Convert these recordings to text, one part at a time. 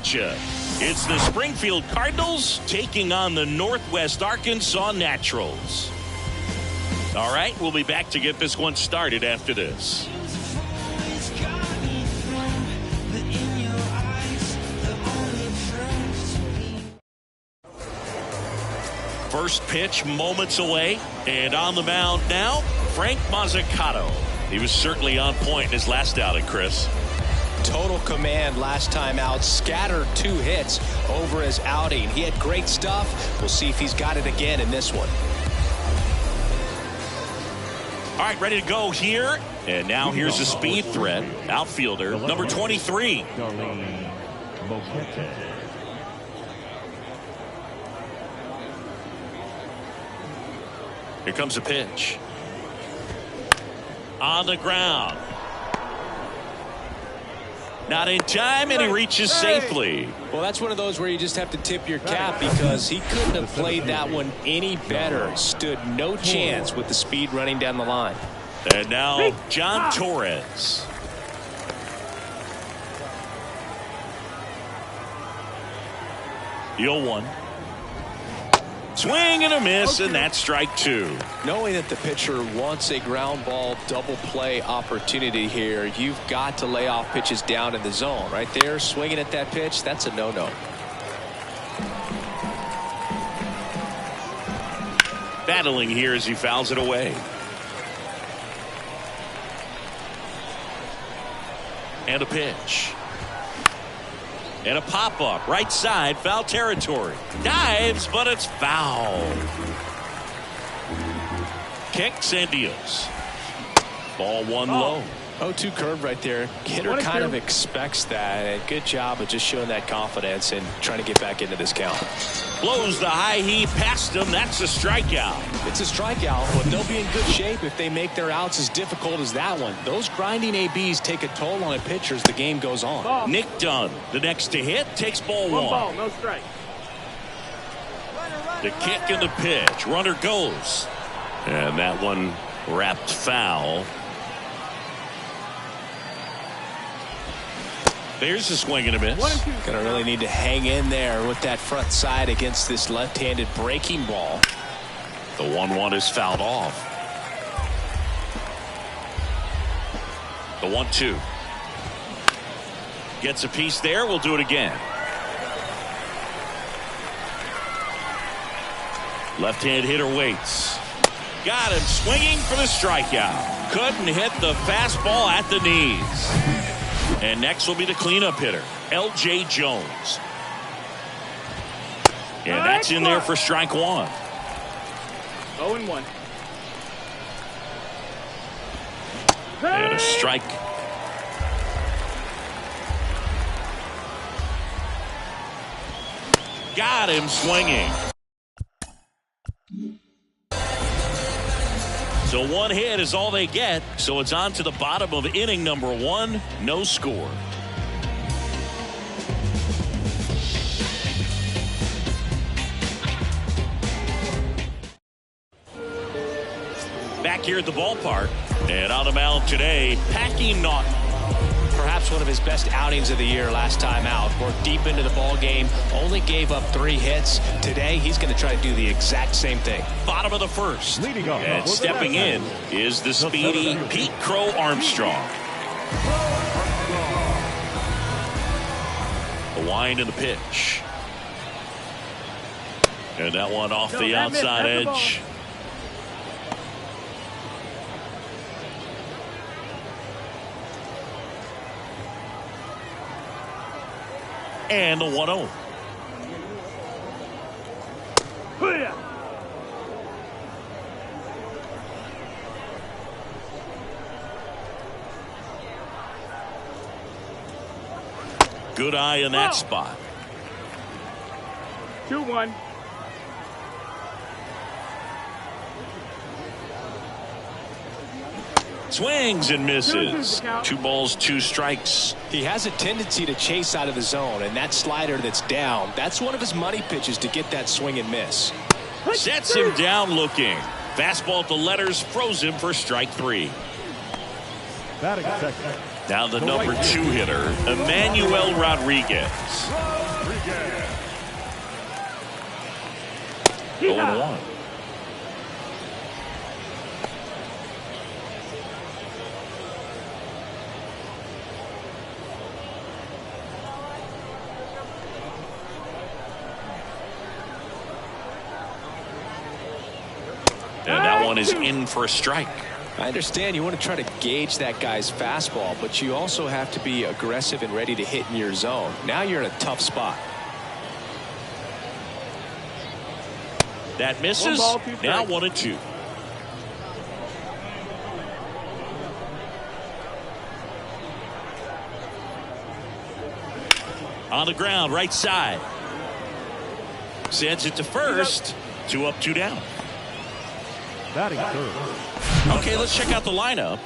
at you. It's the Springfield Cardinals taking on the Northwest Arkansas Naturals. All right, we'll be back to get this one started after this. First pitch moments away, and on the mound now, Frank Mazzucato. He was certainly on point in his last outing, Chris. Total command last time out, scattered 2 hits over his outing. He had great stuff. We'll see if he's got it again in this one. All right, ready to go here. And now here's the speed threat. Outfielder, number 23. Here comes a pitch. On the ground. Not in time, and he reaches safely. Well, that's one of those where you just have to tip your cap because he couldn't have played that one any better. Stood no chance with the speed running down the line. And now John Torres. The 0-1. Swing and a miss, and that's strike 2. Knowing that the pitcher wants a ground ball double play opportunity here, you've got to lay off pitches down in the zone. Right there, swinging at that pitch, that's a no-no. Battling here as he fouls it away. And a pitch. And a pop-up, right side, foul territory. Dives, but it's foul. Kicks and deals. Ball 1 low. 0-2 curve right there. Hitter kind of expects that. And good job of just showing that confidence and trying to get back into this count. Blows the high heat past him. That's a strikeout. It's a strikeout, but they'll be in good shape if they make their outs as difficult as that one. Those grinding ABs take a toll on a pitcher as the game goes on. Ball. Nick Dunn, the next to hit, takes ball 1. Ball, no strike. The kick and the pitch. Runner goes. And that one wrapped foul. There's a swing and a miss. Gonna really need to hang in there with that front side against this left-handed breaking ball. The 1-1 is fouled off. The 1-2. Gets a piece there. We'll do it again. Left-hand hitter waits. Got him swinging for the strikeout. Couldn't hit the fastball at the knees. And next will be the cleanup hitter, L.J. Jones. And that's in there for strike 1. 0-1. And a strike. Got him swinging. So 1 hit is all they get. So it's on to the bottom of inning number 1. No score. Back here at the ballpark. And on the mound today, Packy Naughton. Perhaps one of his best outings of the year last time out. Worked deep into the ball game. Only gave up 3 hits. Today, he's going to try to do the exact same thing. Bottom of the first. And stepping in is the speedy Pete Crow Armstrong. The wind and the pitch. And that one off the outside edge. And the 1-0. Good eye in that spot. 2-1. Swings and misses. 2 balls, 2 strikes. He has a tendency to chase out of the zone, and that slider that's down, that's one of his money pitches to get that swing and miss. Sets him down looking. Fastball at the letters froze him for strike 3. Batting second, Now the number 2 hitter, Emmanuel Rodriguez. 0-1. And that one is in for a strike. I understand you want to try to gauge that guy's fastball, but you also have to be aggressive and ready to hit in your zone. Now you're in a tough spot. That misses. Now 1-2. On the ground, right side. Sends it to first. 2 up, 2 down. Batting third. Okay, let's check out the lineup.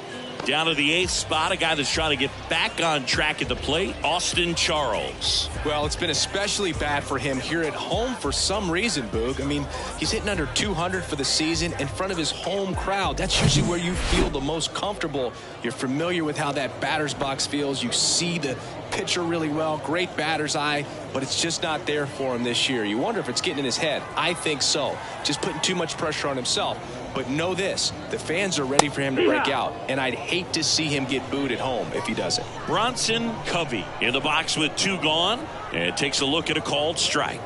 Down to the 8th spot, a guy that's trying to get back on track at the plate, Austin Charles. Well, it's been especially bad for him here at home for some reason, Boog. I mean, he's hitting under 200 for the season in front of his home crowd. That's usually where you feel the most comfortable. You're familiar with how that batter's box feels. You see the pitcher really well, great batter's eye, but it's just not there for him this year. You wonder if it's getting in his head. I think so. Just putting too much pressure on himself. But know this, the fans are ready for him to break out, and I'd hate to see him get booed at home if he doesn't. Bronson Covey in the box with 2 gone, and takes a look at a called strike.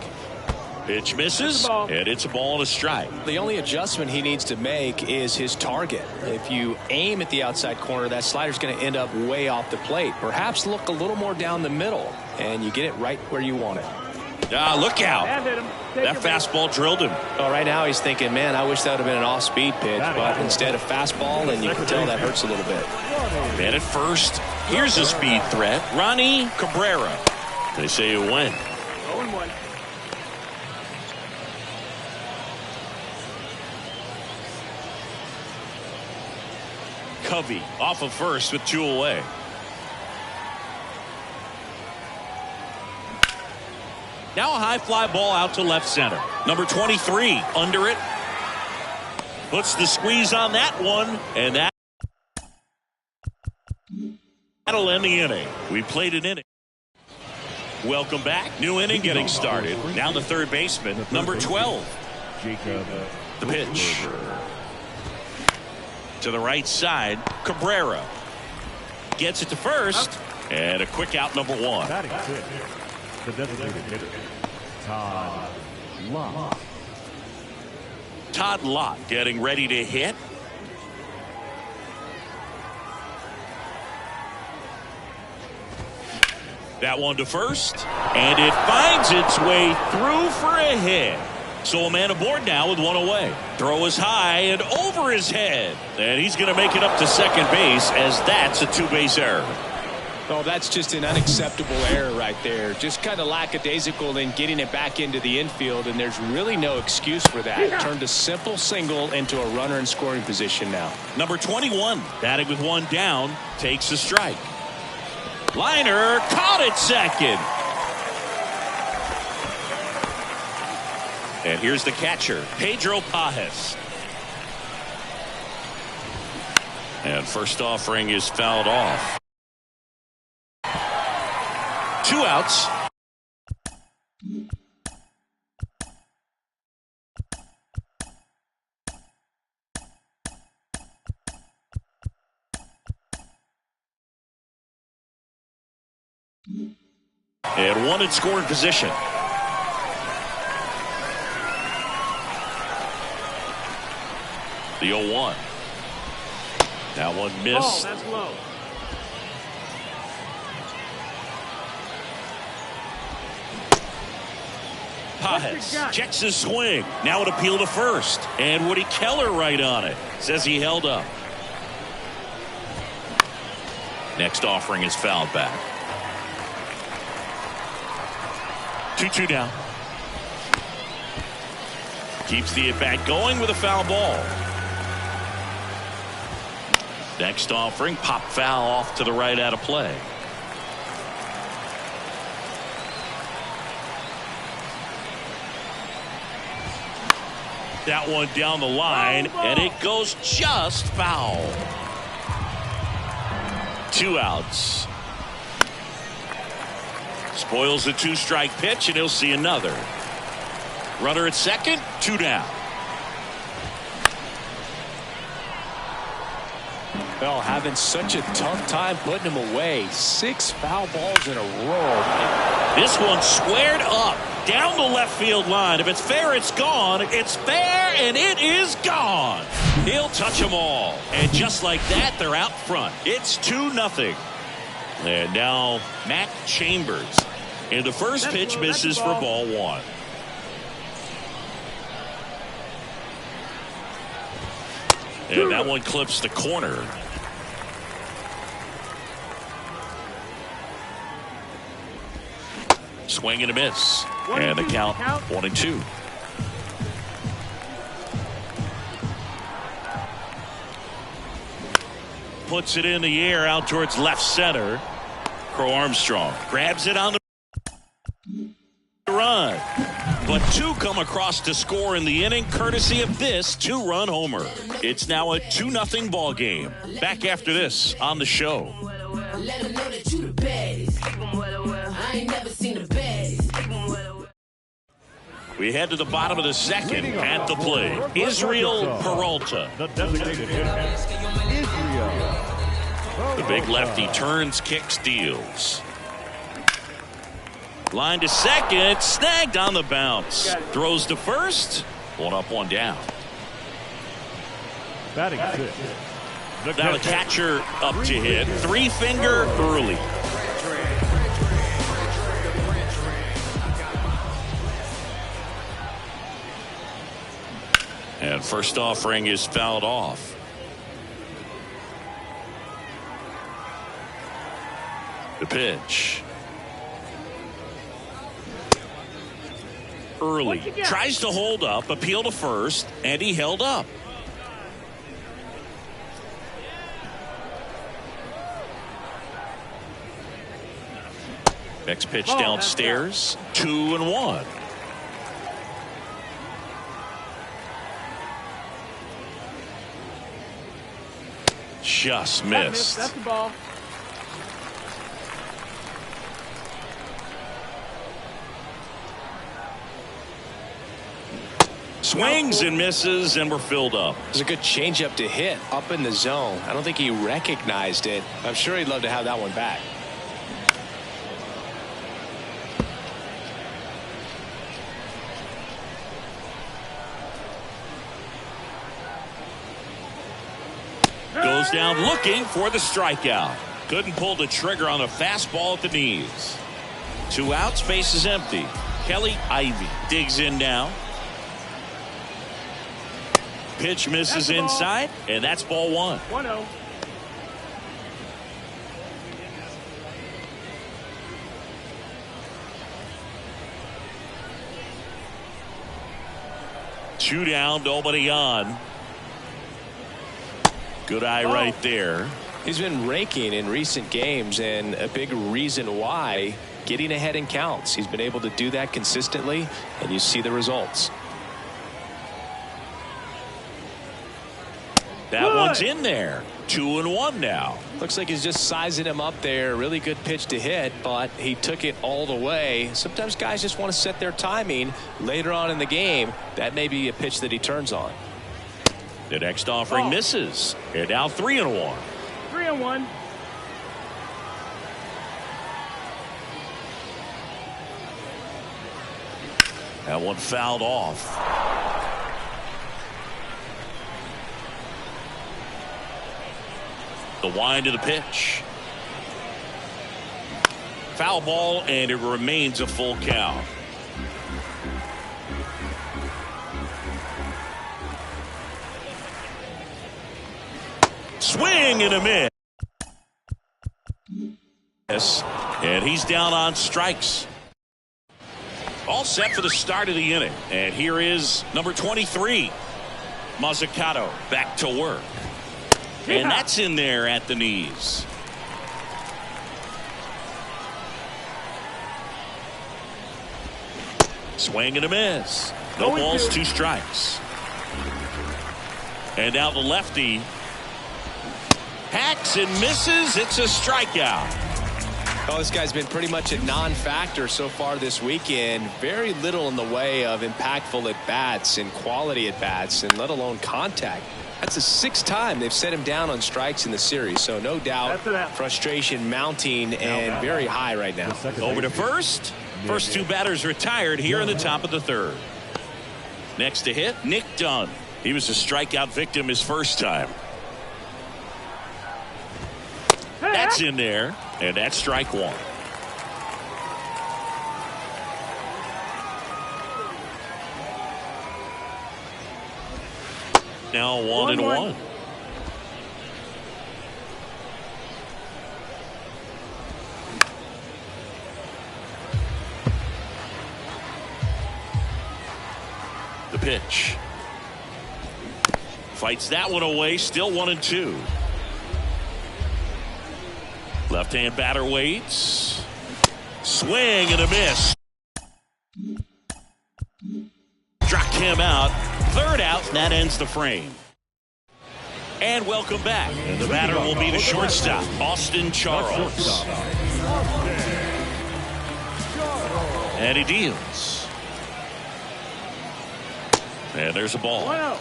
Pitch misses, and it's a ball and a strike. The only adjustment he needs to make is his target. If you aim at the outside corner, that slider's going to end up way off the plate. Perhaps look a little more down the middle, and you get it right where you want it. Look out. That fastball drilled him. Well, right now he's thinking, man, I wish that would have been an off-speed pitch, but instead a fastball, and you can tell that hurts a little bit. Man at first. Here's a speed threat. Ronnie Cabrera. They say you win. 0-1. Covey off of first with 2 away. Now a high fly ball out to left center. Number 23 under it. Puts the squeeze on that one, and that'll end the inning. We played an inning. Welcome back. New inning getting started. Now the third baseman, number 12. Jacob. The pitch. To the right side, Cabrera. Gets it to first, and a quick out, number 1. Batting fifth. The designated hitter, Todd Lott. Todd Lott getting ready to hit. That one to first, and it finds its way through for a hit. So a man aboard now with 1 away. Throw is high and over his head, and he's going to make it up to second base, as that's a 2-base error. Oh, that's just an unacceptable error right there. Just kind of lackadaisical in getting it back into the infield, and there's really no excuse for that. Turned a simple single into a runner in scoring position now. Number 21, batting with 1 down, takes a strike. Liner caught it second. And here's the catcher, Pedro Pajes. And first offering is fouled off. 2 outs. And 1 in scoring position. The 0-1. That one missed. Oh, that's low. Pajes checks his swing. Now an appeal to first. And Woody Keller right on it. Says he held up. Next offering is fouled back. 2-2 down. Keeps the at-bat going with a foul ball. Next offering, pop foul off to the right out of play. That one down the line, and it goes just foul. 2 outs. Spoils the 2-strike pitch, and he'll see another. Runner at second, 2 down. Well, having such a tough time putting him away. 6 foul balls in a row. This one squared up down the left field line. If it's fair, it's gone. It's fair, and it is gone. He'll touch them all. And just like that, they're out front. It's 2-0. And now Matt Chambers. And the first pitch misses for ball 1. And that one clips the corner. Swing and a miss. And the count 1-2. Puts it in the air out towards left center. Crow Armstrong grabs it on the run. But 2 come across to score in the inning, courtesy of this 2-run homer. It's now a 2-0 ball game. Back after this on the show. Let them know that you the baddest. I ain't never seen the baddest. We head to the bottom of the second. At the plate, Israel Peralta. The designated hitter, Israel. The big lefty turns, kicks, deals. Line to second, snagged on the bounce. Throws to first, 1 up, 1 down. Batting 6. Now the catcher up to hit. 3-finger early. And first offering is fouled off. The pitch. Early. Tries to hold up, appeal to first, and he held up. Next pitch downstairs. 2-1. Just missed. That's the ball. Swings and misses, and we're filled up. It was a good changeup to hit up in the zone. I don't think he recognized it. I'm sure he'd love to have that one back. Goes down looking for the strikeout. Couldn't pull the trigger on a fastball at the knees. 2 outs, base is empty. Kelly Ivey digs in now. Pitch misses inside, and that's ball 1. 1-0. Two down, nobody on. Good eye right there. He's been raking in recent games, and a big reason why, getting ahead in counts. He's been able to do that consistently, and you see the results. That one's in there. 2-1 now. Looks like he's just sizing him up there. Really good pitch to hit, but he took it all the way. Sometimes guys just want to set their timing later on in the game. That may be a pitch that he turns on. The next offering misses. And now 3-1. 3-1. That one fouled off. The wind of the pitch. Foul ball, and it remains a full count. Swing and a miss. And he's down on strikes. All set for the start of the inning. And here is number 23. Mazzucato back to work. And that's in there at the knees. Swing and a miss. No balls, 2 strikes. And now the lefty Hacks and misses. It's a strikeout. Oh, this guy's been pretty much a non-factor so far this weekend. Very little in the way of impactful at-bats and quality at-bats, and let alone contact. That's the 6th time they've set him down on strikes in the series, so no doubt frustration mounting and very high right now. Over to first. First 2 batters retired here in the top of the 3rd. Next to hit, Nick Dunn. He was a strikeout victim his first time. That's in there, and that's strike 1. Now 1-1. The pitch. Fights that one away. Still 1-2. Left-hand batter waits. Swing and a miss. Struck him out. 3rd out. That ends the frame. And welcome back. And the batter will be the shortstop, Austin Charles. And he deals. And there's a ball.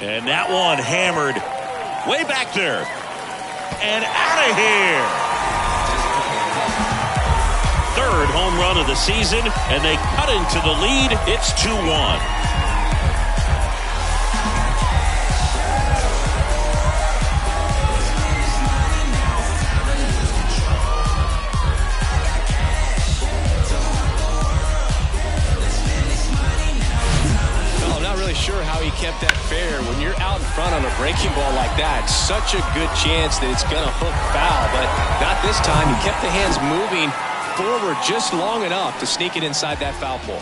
And that one hammered way back there. And out of here. 3rd home run of the season, and they cut into the lead. It's 2-1. Sure how he kept that fair. When you're out in front on a breaking ball like that, such a good chance that it's going to hook foul, but not this time. He kept the hands moving forward just long enough to sneak it inside that foul pole.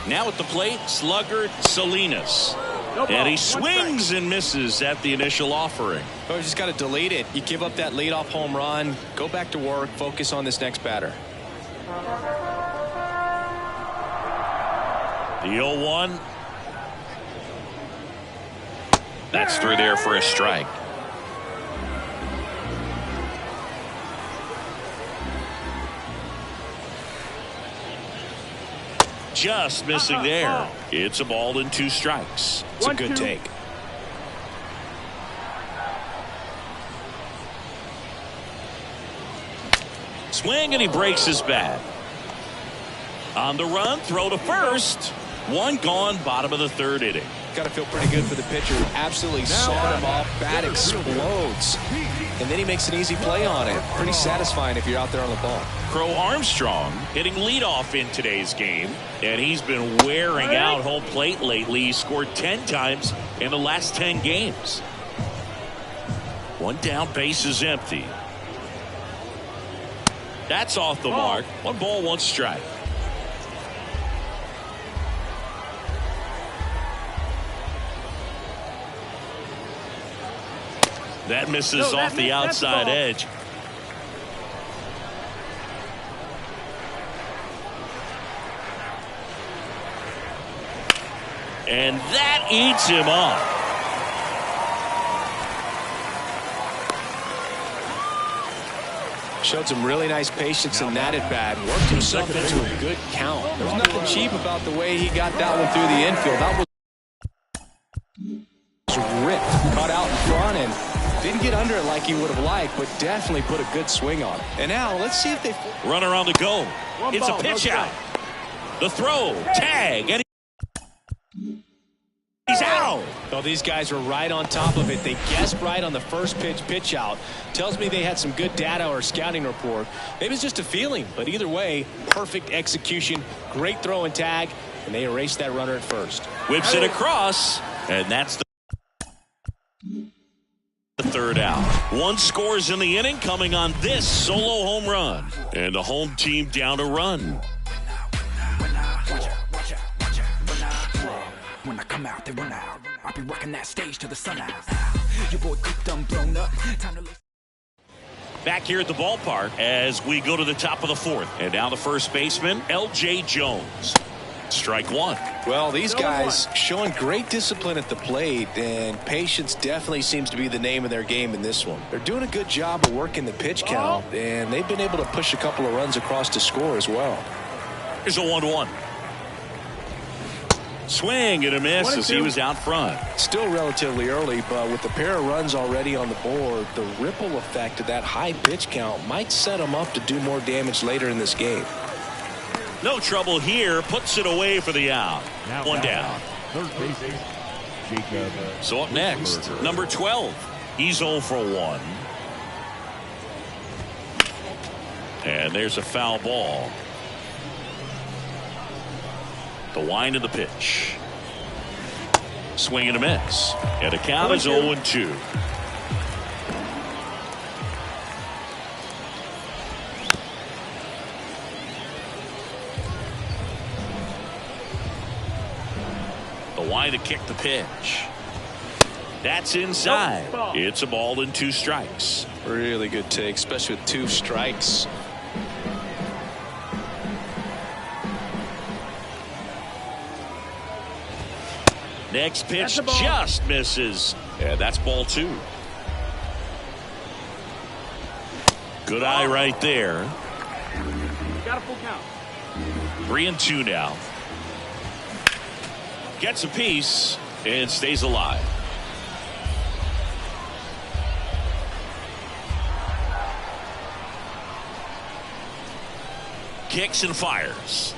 Now at the plate, slugger Salinas. And he swings and misses at the initial offering. Oh, you just got to delete it. You give up that leadoff home run, go back to work, focus on this next batter. The 0-1. That's through there for a strike. Just missing there. It's a ball and 2 strikes. It's a good take. Swing and he breaks his bat. On the run, throw to first. 1 gone, bottom of the 3rd inning. Got to feel pretty good for the pitcher. Absolutely sawed him off. Bat explodes. And then he makes an easy play on it. Pretty satisfying if you're out there on the ball. Crow Armstrong hitting leadoff in today's game. And he's been wearing out home plate lately. He scored 10 times in the last 10 games. 1 down, base is empty. That's off the mark. 1 ball, 1 strike. That misses off the outside edge. And that eats him up. Showed some really nice patience in that at bat. Worked himself into a good count. There's nothing cheap about the way he got that one through the infield. That was ripped, caught out in front, and didn't get under it like he would have liked, but definitely put a good swing on it. And now let's see if they runner on the go. It's a pitch out. The throw, tag, and he's out. Oh, these guys were right on top of it. They guessed right on the first pitch out. Tells me they had some good data or scouting report. Maybe it's just a feeling, but either way, perfect execution, great throw and tag, and they erased that runner at first. Whips it across, and that's the 3rd out. 1 scores in the inning coming on this solo home run. And the home team down a run. When I come out, they run out. I'll be rocking that stage to the sun out. Your boy cooked, I'm blown up. Time to Back here at the ballpark as we go to the top of the fourth. And now the first baseman, L.J. Jones. Strike one. Well, these guys showing great discipline at the plate, and patience definitely seems to be the name of their game in this one. They're doing a good job of working the pitch count, and they've been able to push a couple of runs across to score as well. Here's a 1-1. Swing and a miss as he was out front. Still relatively early, but with the pair of runs already on the board, the ripple effect of that high pitch count might set them up to do more damage later in this game. No trouble here. Puts it away for the out. Now One down. Third base, Jacob. So up next, number 12. He's 0 for 1. And there's a foul ball. The wind of the pitch. Swing and a miss. And the count is 0-2. The wind to kick the pitch. That's inside. It's a ball and 2 strikes. Really good take, especially with 2 strikes. Next pitch just misses. Yeah, that's ball 2. Good eye right there. Got a full count. 3-2 now. Gets a piece and stays alive. Kicks and fires.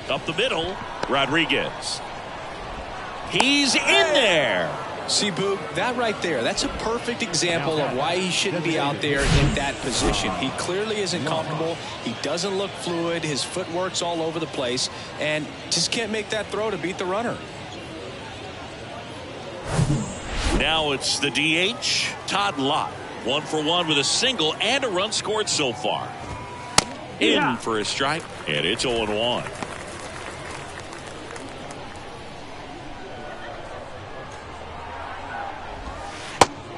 Up the middle, Rodriguez. He's in there. See, Boog, that right there, that's a perfect example of why he shouldn't be out there in that position. He clearly isn't comfortable. He doesn't look fluid. His footwork's all over the place, and just can't make that throw to beat the runner. Now it's the DH, Todd Lott. 1 for 1 with a single and a run scored so far. In for a strike, and it's 0-1.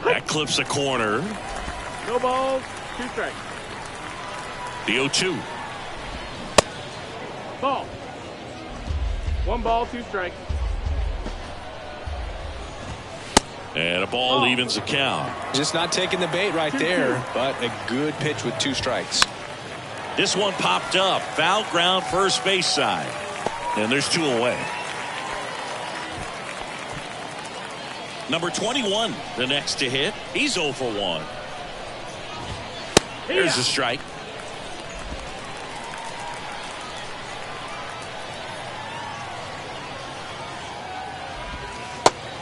That clips a corner. No balls, 2 strikes. The 0-2. Ball. 1 ball, 2 strikes. And a ball evens the count. Just not taking the bait right there, but a good pitch with 2 strikes. This one popped up. Foul ground first base side. And there's 2 away. Number 21, the next to hit. He's 0 for 1. There's a strike.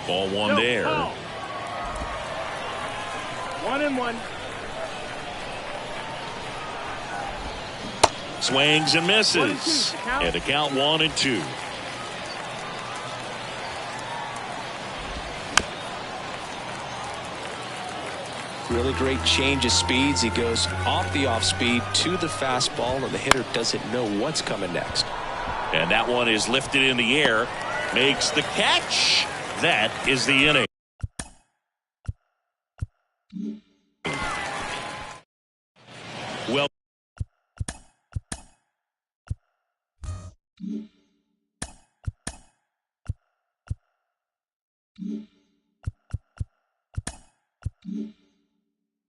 Ball 1 there. 1-1. Swings and misses. And the count 1-2. Really great change of speeds. He goes off the off speed to the fastball, and the hitter doesn't know what's coming next. And that one is lifted in the air. Makes the catch. That is the inning. Well,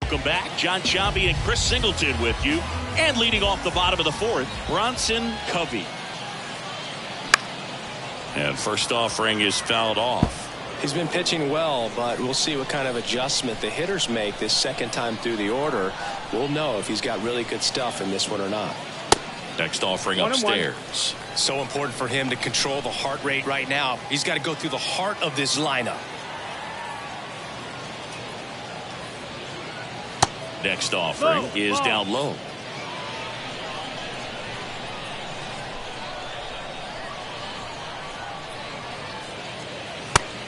welcome back. John Sciambi and Chris Singleton with you. And leading off the bottom of the fourth, Bronson Covey. And first offering is fouled off. He's been pitching well, but we'll see what kind of adjustment the hitters make this second time through the order. We'll know if he's got really good stuff in this one or not. Next offering upstairs. So important for him to control the heart rate right now. He's got to go through the heart of this lineup. Next offering is down low.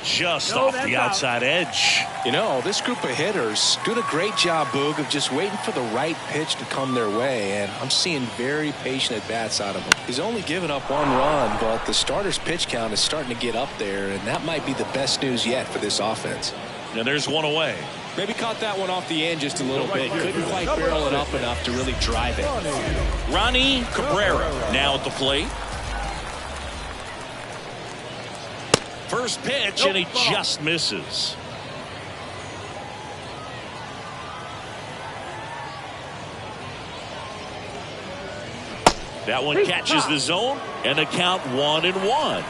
Just off the outside edge. You know, this group of hitters doing a great job, Boog, of just waiting for the right pitch to come their way, and I'm seeing very patient at-bats out of him. He's only given up 1 run, but the starter's pitch count is starting to get up there, and that might be the best news yet for this offense. And there's 1 away. Maybe caught that one off the end just a little bit. Couldn't quite barrel it up enough to really drive it. Ronnie Cabrera now at the plate. First pitch, and he just misses. That one catches the zone, and the count 1-1.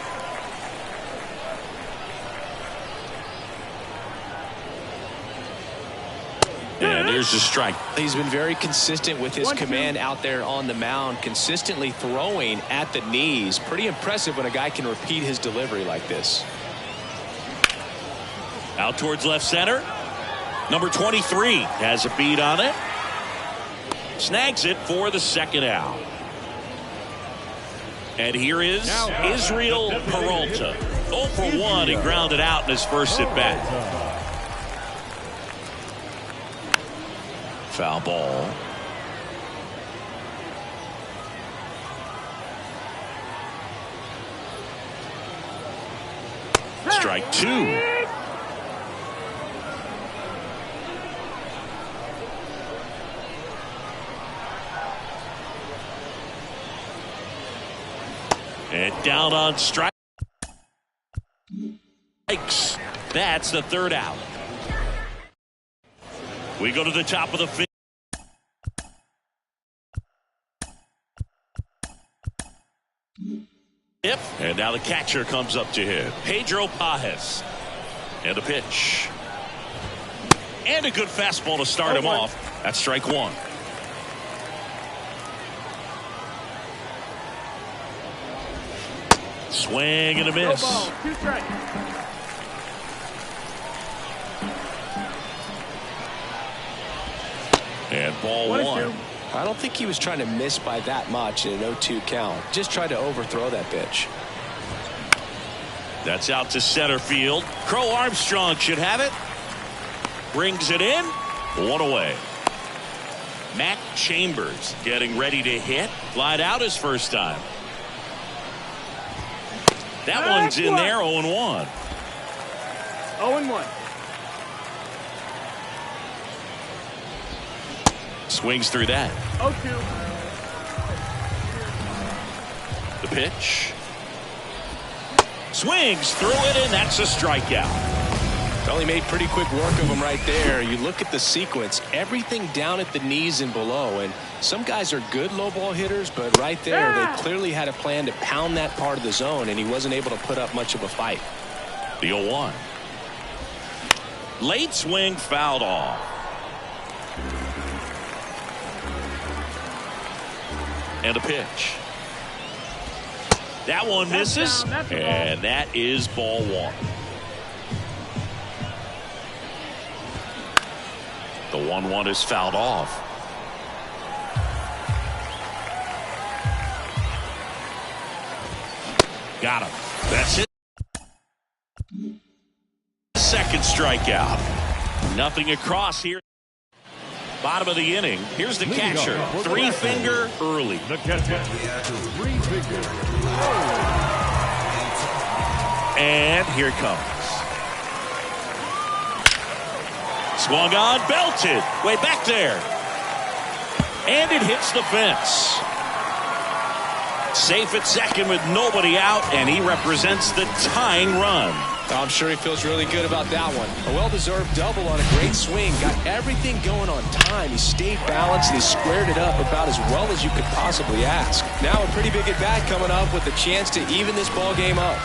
And there's the strike. He's been very consistent with his command out there on the mound, consistently throwing at the knees. Pretty impressive when a guy can repeat his delivery like this. Out towards left center. Number 23 has a beat on it. Snags it for the second out. And here is Israel Peralta. 0 for 1. He grounded out in his first at bat. Foul ball. Strike 2. And down on strikes. That's the third out. We go to the top of the fifth. And now the catcher comes up to him. Pedro Pajes. And the pitch. And a good fastball to start him off. That's strike 1. Swing and a miss. No ball, 2 strikes. And ball 1. I don't think he was trying to miss by that much in an 0-2 count. Just tried to overthrow that pitch. That's out to center field. Crow Armstrong should have it. Brings it in. 1 away. Matt Chambers getting ready to hit. Flied out his first time. That one's in there. 0-1. 0-1. Swings through that. 0-2. The pitch. Swings through it, and that's a strikeout. Well, he made pretty quick work of him right there. You look at the sequence, everything down at the knees and below, and some guys are good low ball hitters, but right there they clearly had a plan to pound that part of the zone, and he wasn't able to put up much of a fight. The 0-1. Late swing fouled off. And a pitch. That one misses, and that is ball 1. The 1-1 is fouled off. Got him. That's it. Second strikeout. Nothing across here. Bottom of the inning. Here's the catcher. 3-finger early. The catcher. 3-finger. And here it comes. Swung on, belted. Way back there. And it hits the fence. Safe at second with nobody out, and he represents the tying run. I'm sure he feels really good about that one. A well-deserved double on a great swing. Got everything going on time. He stayed balanced and he squared it up about as well as you could possibly ask. Now a pretty big at-bat coming up with a chance to even this ball game up.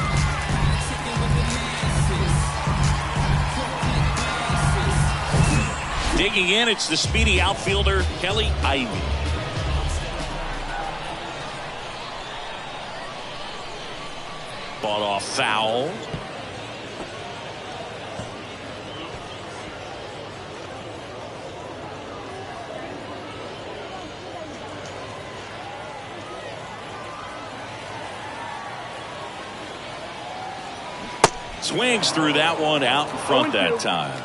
Digging in, it's the speedy outfielder, Kelly Ivey. Fought off foul. Swings through that one out in front that time.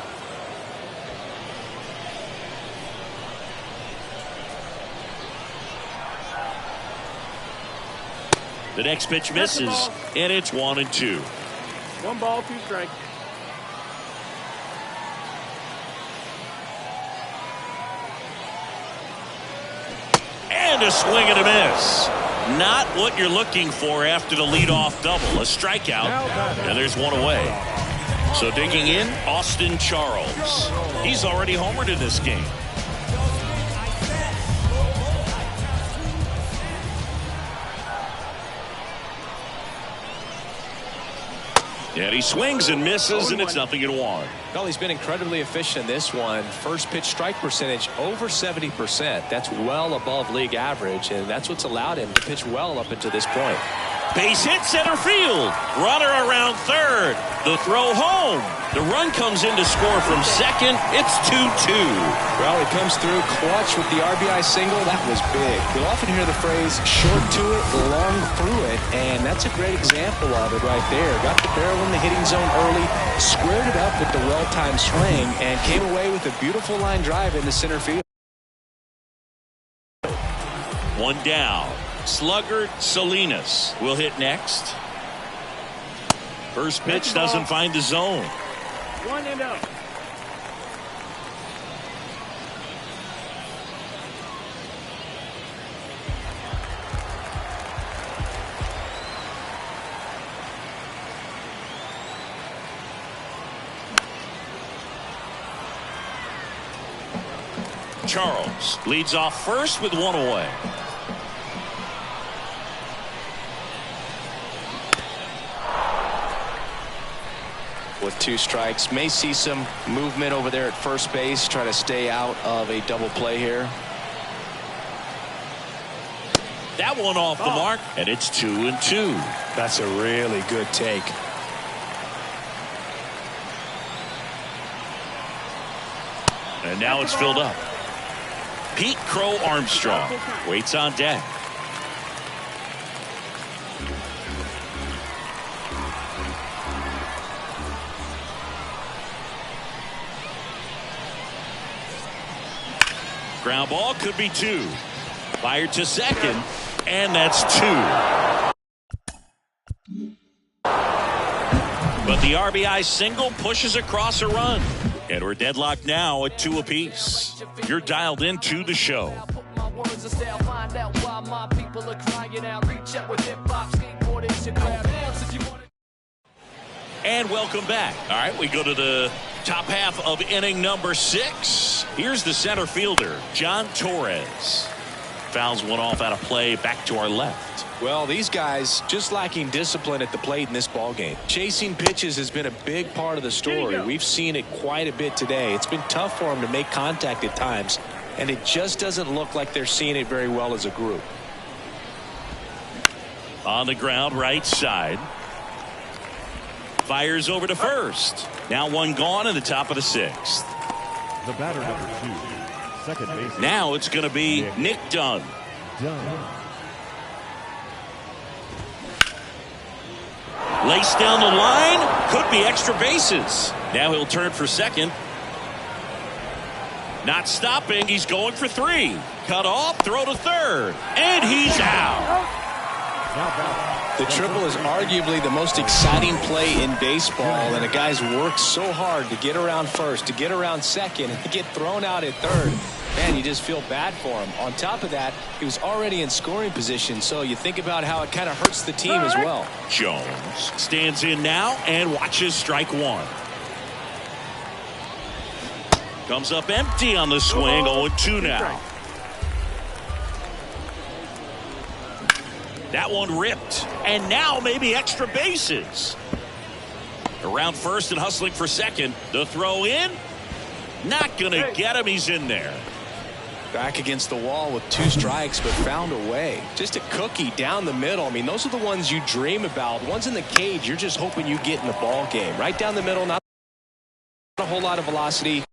The next pitch misses, and it's 1-2. 1 ball, 2 strikes. And a swing and a miss. Not what you're looking for after the leadoff double. A strikeout, and there's one away. So digging in, Austin Charles. He's already homered in this game. And he swings and misses, and it's 0-1. Well, he's been incredibly efficient in this one. First pitch strike percentage over 70%. That's well above league average, and that's what's allowed him to pitch well up until this point. Base hit center field. Runner around third. The throw home. The run comes in to score from second. It's 2-2. Well, he comes through clutch with the RBI single. That was big. You'll often hear the phrase short to it, long through it, and that's a great example of it right there. Got the barrel in the hitting zone early, squared it up with the well-timed swing, and came away with a beautiful line drive in the center field. One down. Sluggard Salinas will hit next. First pitch doesn't find the zone. 1-0. Charles leads off first with one away. With 2 strikes, may see some movement over there at first base, try to stay out of a double play here. That one off the mark, and it's 2-2. That's a really good take. And now it's filled up. Pete Crow Armstrong waits on deck. Ground ball could be 2. Fired to second, and that's 2. But the RBI single pushes across a run. And we're deadlocked now at 2 apiece. You're dialed into the show. And welcome back. All right, we go to the top half of inning number 6. Here's the center fielder, John Torres. Fouls one off out of play back to our left. Well, these guys just lacking discipline at the plate in this ballgame. Chasing pitches has been a big part of the story. We've seen it quite a bit today. It's been tough for them to make contact at times, and it just doesn't look like they're seeing it very well as a group. On the ground, right side. Fires over to first. Now one gone in the top of the 6th. The batter number 2, second base. Now it's going to be Nick Dunn. Lace down the line. Could be extra bases. Now he'll turn for second. Not stopping. He's going for 3. Cut off. Throw to third. And he's out. The triple is arguably the most exciting play in baseball, and the guys work so hard to get around first, to get around second, and to get thrown out at third. Man, you just feel bad for him. On top of that, he was already in scoring position, so you think about how it kind of hurts the team as well. Jones stands in now and watches strike 1. Comes up empty on the swing. 0-2 now. That one ripped. And now maybe extra bases. Around first and hustling for second. The throw in. Not going to get him. He's in there. Back against the wall with 2 strikes, but found a way. Just a cookie down the middle. I mean, those are the ones you dream about. Ones in the cage, you're just hoping you get in the ball game. Right down the middle, not a whole lot of velocity.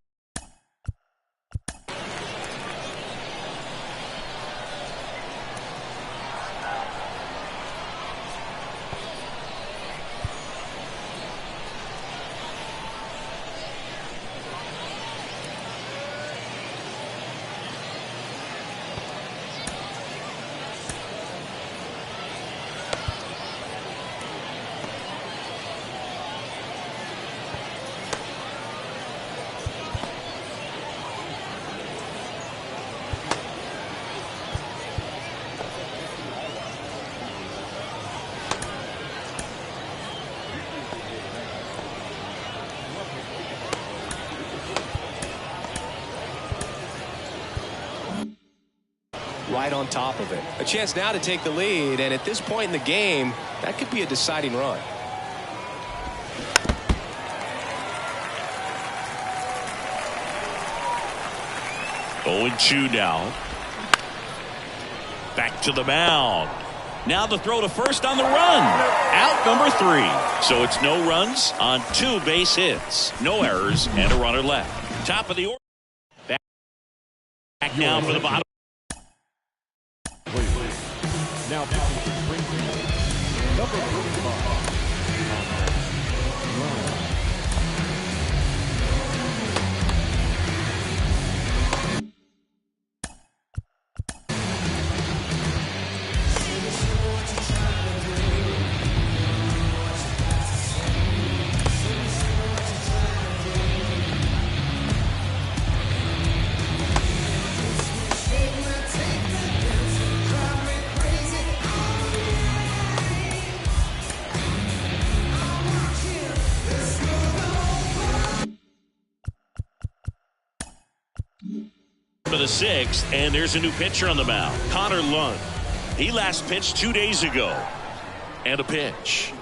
right on top of it. A chance now to take the lead, and at this point in the game, that could be a deciding run. Oh, 0-2 now. Back to the mound. Now the throw to first on the run. Out number 3. So it's no runs on 2 base hits. No errors and a runner left. Top of the order. Back down for the bottom. Now number 45. For the 6th, and there's a new pitcher on the mound, Connor Lund. He last pitched 2 days ago. And a pitch.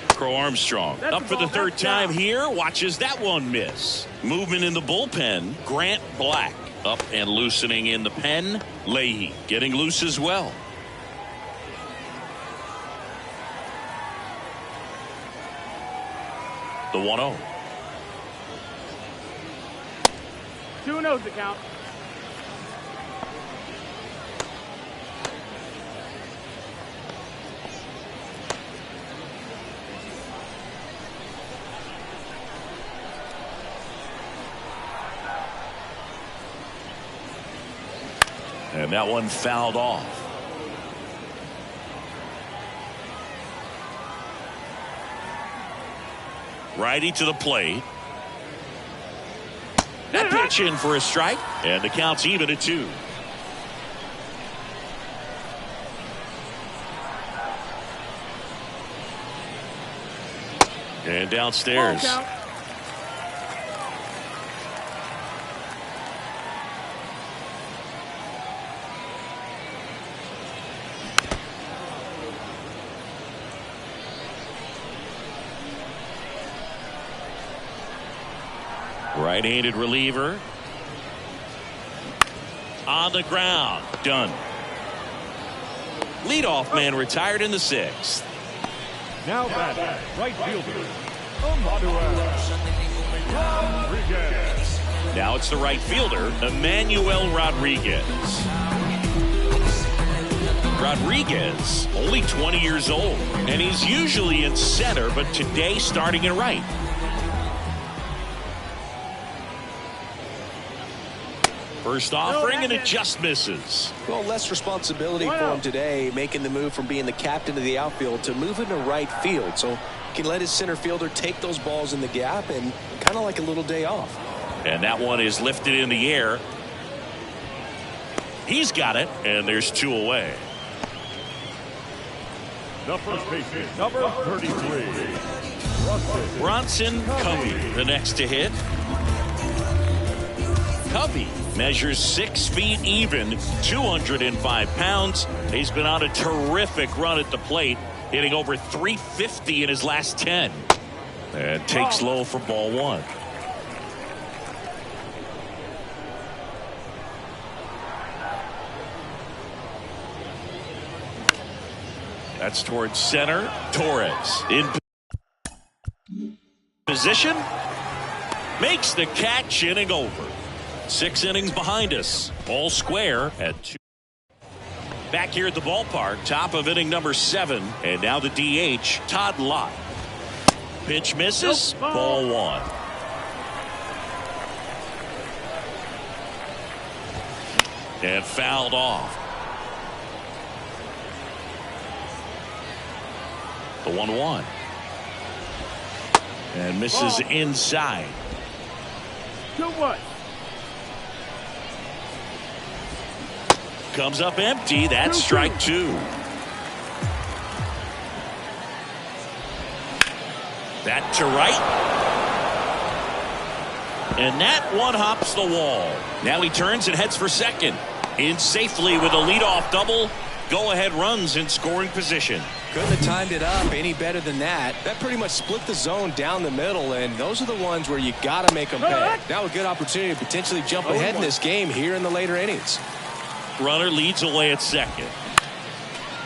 Crow Armstrong up for the 3rd time here. Watches that one miss. Movement in the bullpen. Grant Black up and loosening in the pen. Leahy getting loose as well. The 1-0. 2-0's the count. And that one fouled off. Righty to the plate. That pitch in for a strike, and the count's even at 2. And downstairs. Right-handed reliever. On the ground. Done. Leadoff man retired in the 6th. Now batting, right fielder, Rodriguez. Now it's the right fielder, Emmanuel Rodriguez. Rodriguez, only 20 years old, and he's usually in center, but today starting in right. First offering, and it just misses. Well, less responsibility for him today, making the move from being the captain of the outfield to moving to right field. So he can let his center fielder take those balls in the gap and kind of like a little day off. And that one is lifted in the air. He's got it, and there's 2 away. The first baseman, number 33, Bronson Covey, the next to hit. Covey measures 6 feet even, 205 pounds. He's been on a terrific run at the plate, hitting over 350 in his last 10. And takes low for ball 1. That's towards center. Torres in position. Makes the catch, inning over. 6 innings behind us. All square at 2. Back here at the ballpark, top of inning number 7. And now the DH, Todd Lott. Pitch misses. Ball 1. And fouled off. The 1-1. And misses inside. 2-1. Comes up empty. That's strike 2. That to right. And that one hops the wall. Now he turns and heads for second. In safely with a leadoff double. Go-ahead runs in scoring position. Couldn't have timed it up any better than that. That pretty much split the zone down the middle, and those are the ones where you got to make them pay. Now a good opportunity to potentially jump ahead in this game here in the later innings. Runner leads away at second.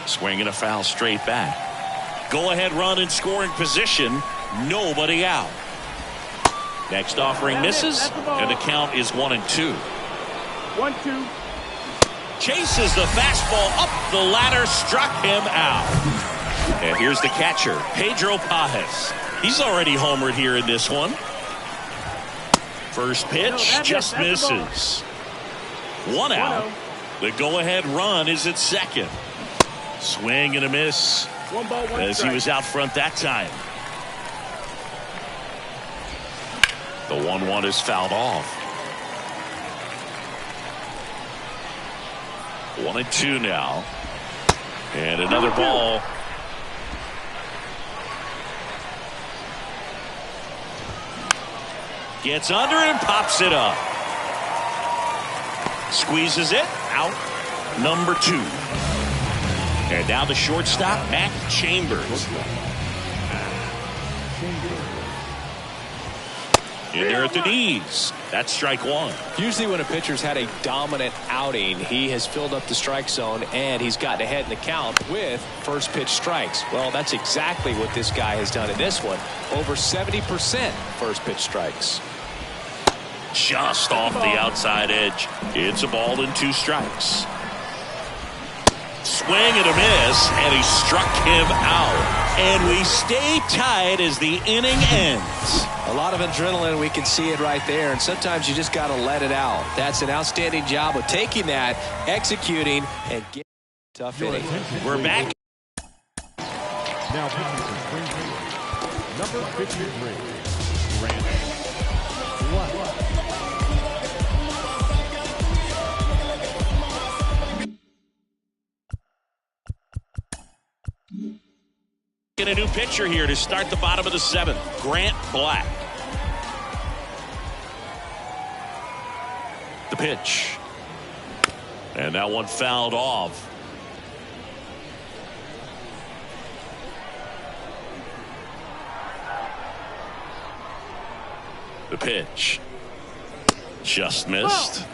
Swinging a foul straight back. Go-ahead run in scoring position. Nobody out. Next offering misses, and the count is 1-2. 1-2. Chases the fastball up the ladder, struck him out. And here's the catcher, Pedro Pages. He's already homered here in this one. First pitch just misses. One out. The go-ahead run is at second. Swing and a miss. 1 ball, 1 as strike. he was out front that time. The 1-1 is fouled off. 1-2 now. And another ball. Gets under it and pops it up. Squeezes it out. Number 2. And now the shortstop, Matt Chambers. In there at the knees. That's strike 1. Usually when a pitcher's had a dominant outing, he has filled up the strike zone and he's gotten ahead in the count with first pitch strikes. Well, that's exactly what this guy has done in this one. Over 70% first pitch strikes. Just off the outside edge. It's a ball and 2 strikes. Swing and a miss, and he struck him out. And we stay tied as the inning ends. A lot of adrenaline, we can see it right there, and sometimes you just got to let it out. That's an outstanding job of taking that, executing, and getting a tough inning. We're back. Now pitching for Springfield, number 53, Grant Black. Get a new pitcher here to start the bottom of the 7th. Grant Black. The pitch. And that one fouled off. The pitch. Just missed.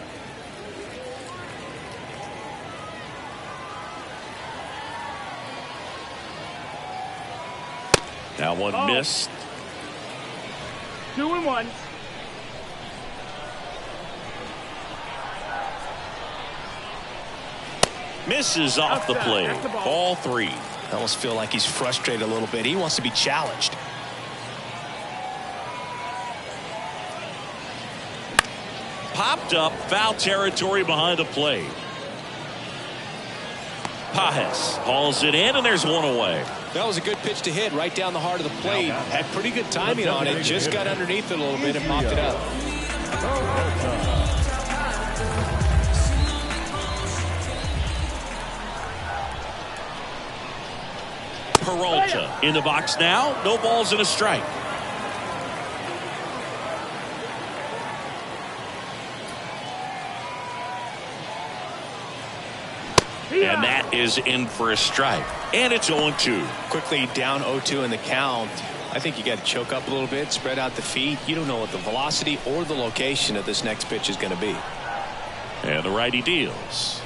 That one missed. 2-1. Misses off the plate. Ball 3. I almost feel like he's frustrated a little bit. He wants to be challenged. Popped up, foul territory behind the plate. Pages hauls it in, and there's one away. That was a good pitch to hit right down the heart of the plate. Had pretty good timing on it. Just got underneath it a little bit and popped it up. Peralta in the box now. No balls and a strike. And that is in for a strike. And it's 0-2. Quickly down 0-2 in the count. I think you got to choke up a little bit, spread out the feet. You don't know what the velocity or the location of this next pitch is going to be. And the righty deals.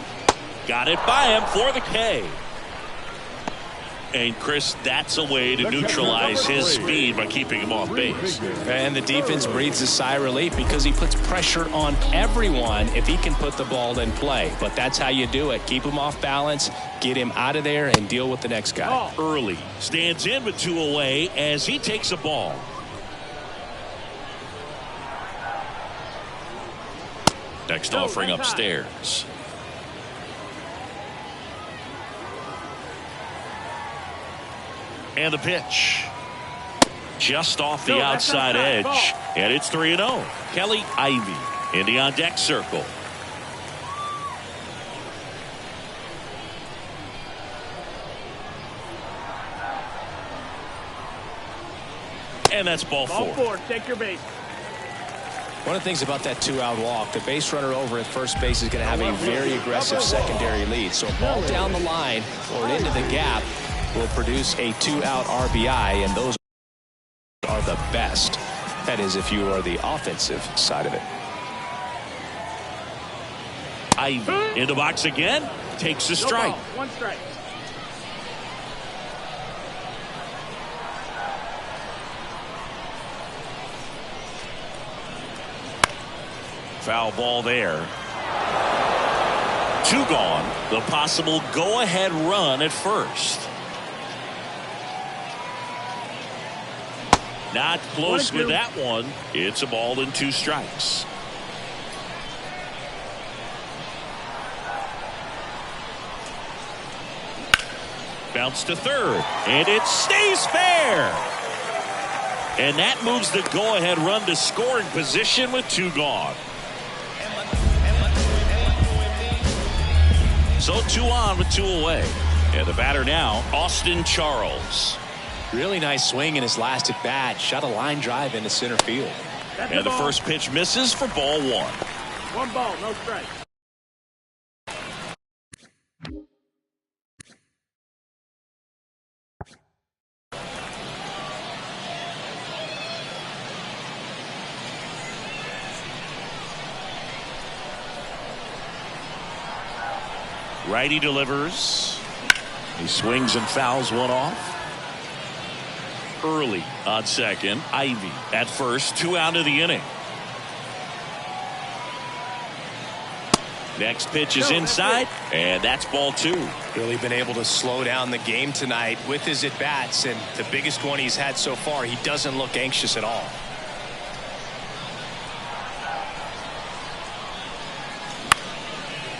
Got it by him for the K. And Chris, that's a way to neutralize his speed by keeping him off base. And the defense breathes a sigh of relief because he puts pressure on everyone if he can put the ball in play. But that's how you do it. Keep him off balance, get him out of there, and deal with the next guy. Early stands in with 2 away as he takes a ball. Next offering upstairs. And the pitch. Just off the outside edge. And it's 3-0. Kelly Ivey in the on-deck circle. And that's ball 4. Ball 4. Take your base. One of the things about that two-out walk, the base runner over at first base is going to have a very aggressive secondary lead. So a ball down the line or into the gap will produce a two-out RBI, and those are the best. That is, if you are the offensive side of it. Ivy in the box again, takes a strike. No ball, 1 strike. Foul ball there. 2 gone. The possible go-ahead run at first. Not close with that one. It's a ball and 2 strikes. Bounce to third, and it stays fair. And that moves the go-ahead run to scoring position with 2 gone. So 2 on with 2 away. And the batter now, Austin Charles. Really nice swing in his last at bat. Shot a line drive into center field. And the first pitch misses for ball 1. 1 ball, no strike. Righty delivers. He swings and fouls one off. Early on second. Ivy at first. 2 out of the inning. Next pitch is inside, and that's ball 2. Really been able to slow down the game tonight with his at-bats, and the biggest one he's had so far, he doesn't look anxious at all.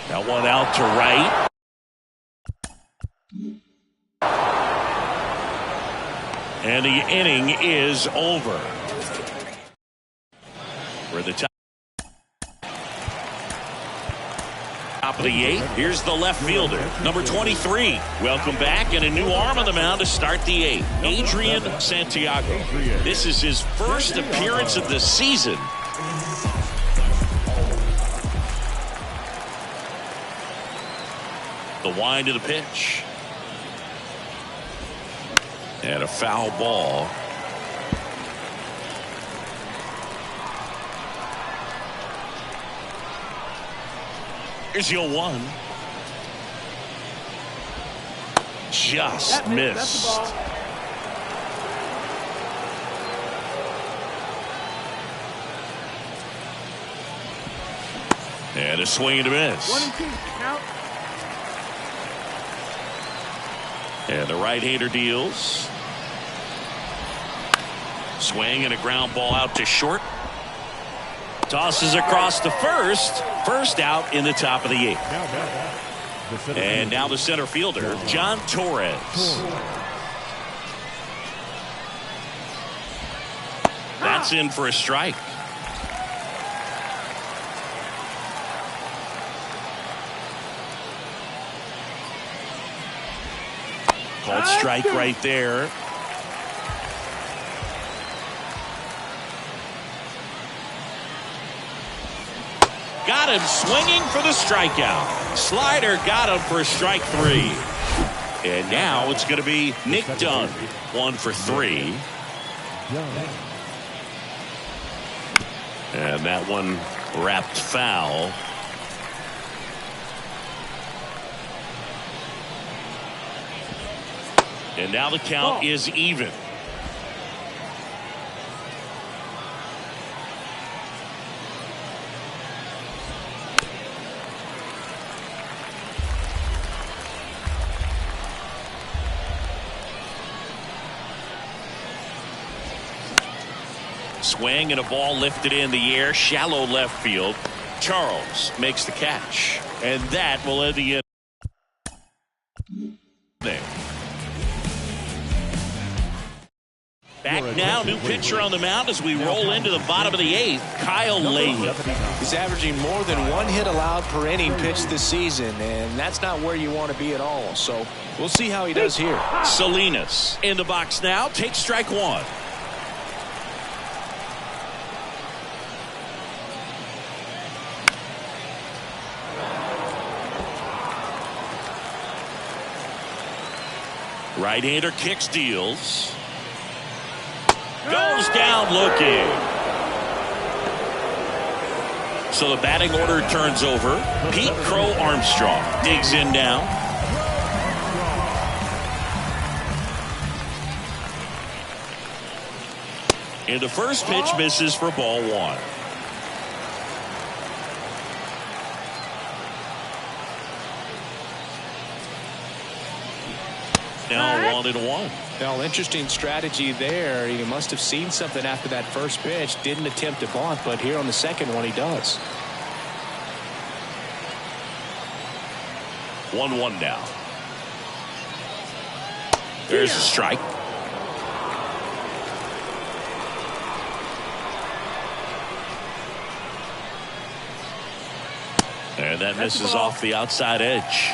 That one out to right. And the inning is over. We're at the top of the 8th. Here's the left fielder, number 23. Welcome back, and a new arm on the mound to start the 8th. Adrian Santiago. This is his first appearance of the season. The wind of the pitch. And a foul ball. Here's your 1. Just missed. That's the ball. And a swing and a miss. 1 and 2. Count. And the right-hander deals. Swing and a ground ball out to short. Tosses across to first. First out in the top of the 8th. And now the center fielder, John Torres. That's in for a strike. Called strike right there. Got him swinging for the strikeout. Slider got him for strike 3. And now it's going to be Nick Dunn. 1 for 3. And that one wrapped foul. And now the count is even. Swing and a ball lifted in the air, shallow left field. Charles makes the catch, and that will end the inning. Back now, new pitcher on the mound as we roll into the bottom of the 8th, Kyle Leahy. He's averaging more than 1 hit allowed per inning pitched this season, and that's not where you want to be at all. So we'll see how he does here. Salinas in the box now, takes strike 1. Right-hander kicks, deals. Goes down looking. So the batting order turns over. Pete Crow Armstrong digs in now. And the first pitch misses for ball one. Now 1-1. Well, interesting strategy there. He must have seen something after that first pitch. Didn't attempt to bunt, but here on the second one he does. 1-1 now. There's a strike. And that misses off the outside edge.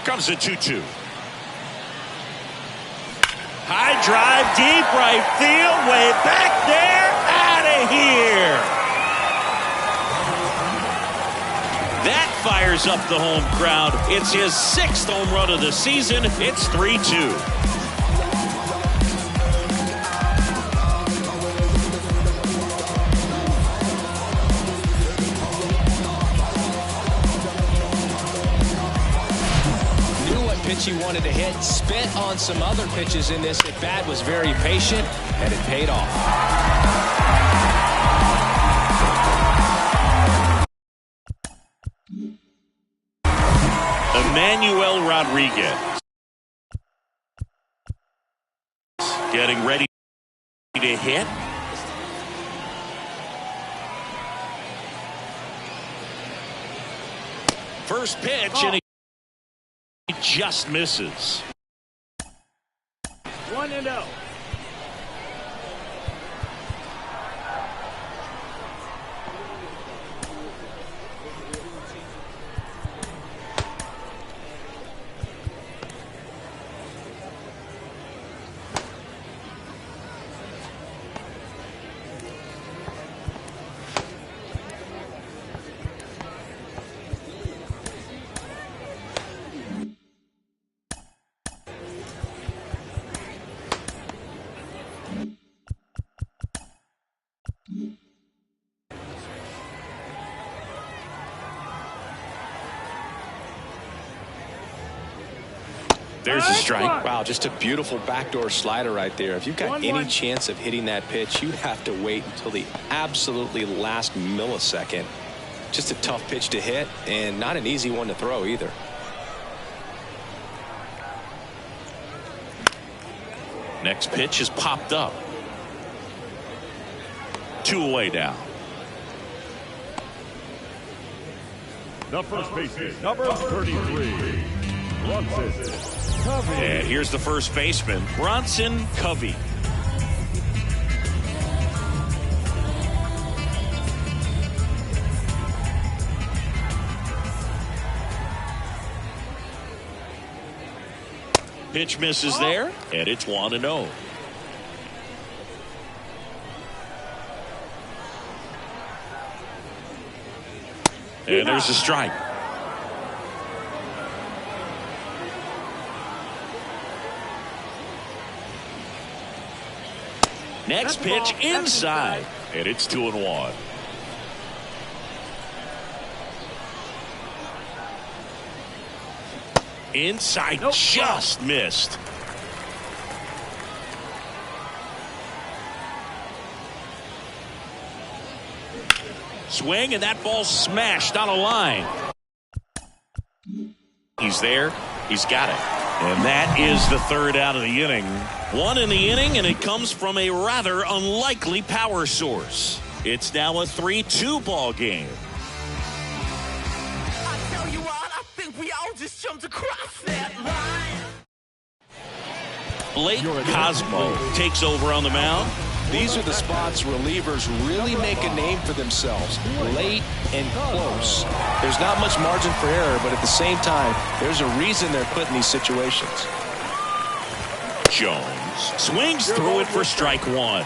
Comes a 2-2. High drive, deep right field, way back there, out of here. That fires up the home crowd. It's his 6th home run of the season. It's 3-2. He wanted to hit, spent on some other pitches in this at bat, was very patient, and it paid off. Emmanuel Rodriguez getting ready to hit. First pitch, and he just misses. 1-0. There's a strike. Wow, just a beautiful backdoor slider right there. If you've got any chance of hitting that pitch, you have to wait until the absolutely last millisecond. Just a tough pitch to hit, and not an easy one to throw either. Next pitch is popped up. 2 away now. The first baseman, number 33, Bronson Covey. And here's the first baseman, Bronson Covey. Pitch misses there, and it's 1-0. And there's a strike. Next pitch inside, and it's 2-1. Inside, just missed. Swing, and that ball smashed on a line. He's there. He's got it. And that is the third out of the inning. 1 in the inning, and it comes from a rather unlikely power source. It's now a 3-2 ball game. I tell you what, I think we all just jumped across that line. Blake Cosmo takes over on the mound. These are the spots relievers really make a name for themselves. Late and close. There's not much margin for error, but at the same time, there's a reason they're put in these situations. Jones swings through it for strike one.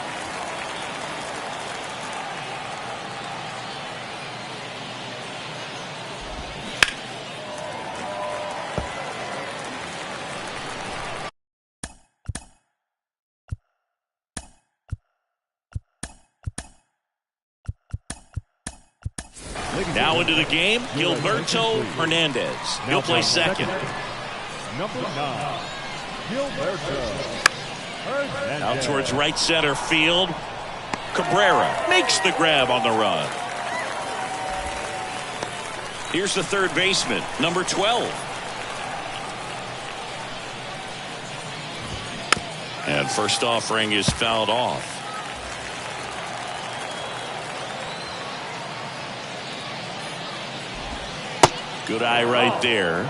Now into the game, Gilberto Hernandez. He'll play second. Number 9, Gilberto Hernandez. Out towards right center field. Cabrera makes the grab on the run. Here's the third baseman, number 12. And first offering is fouled off. Good eye right there.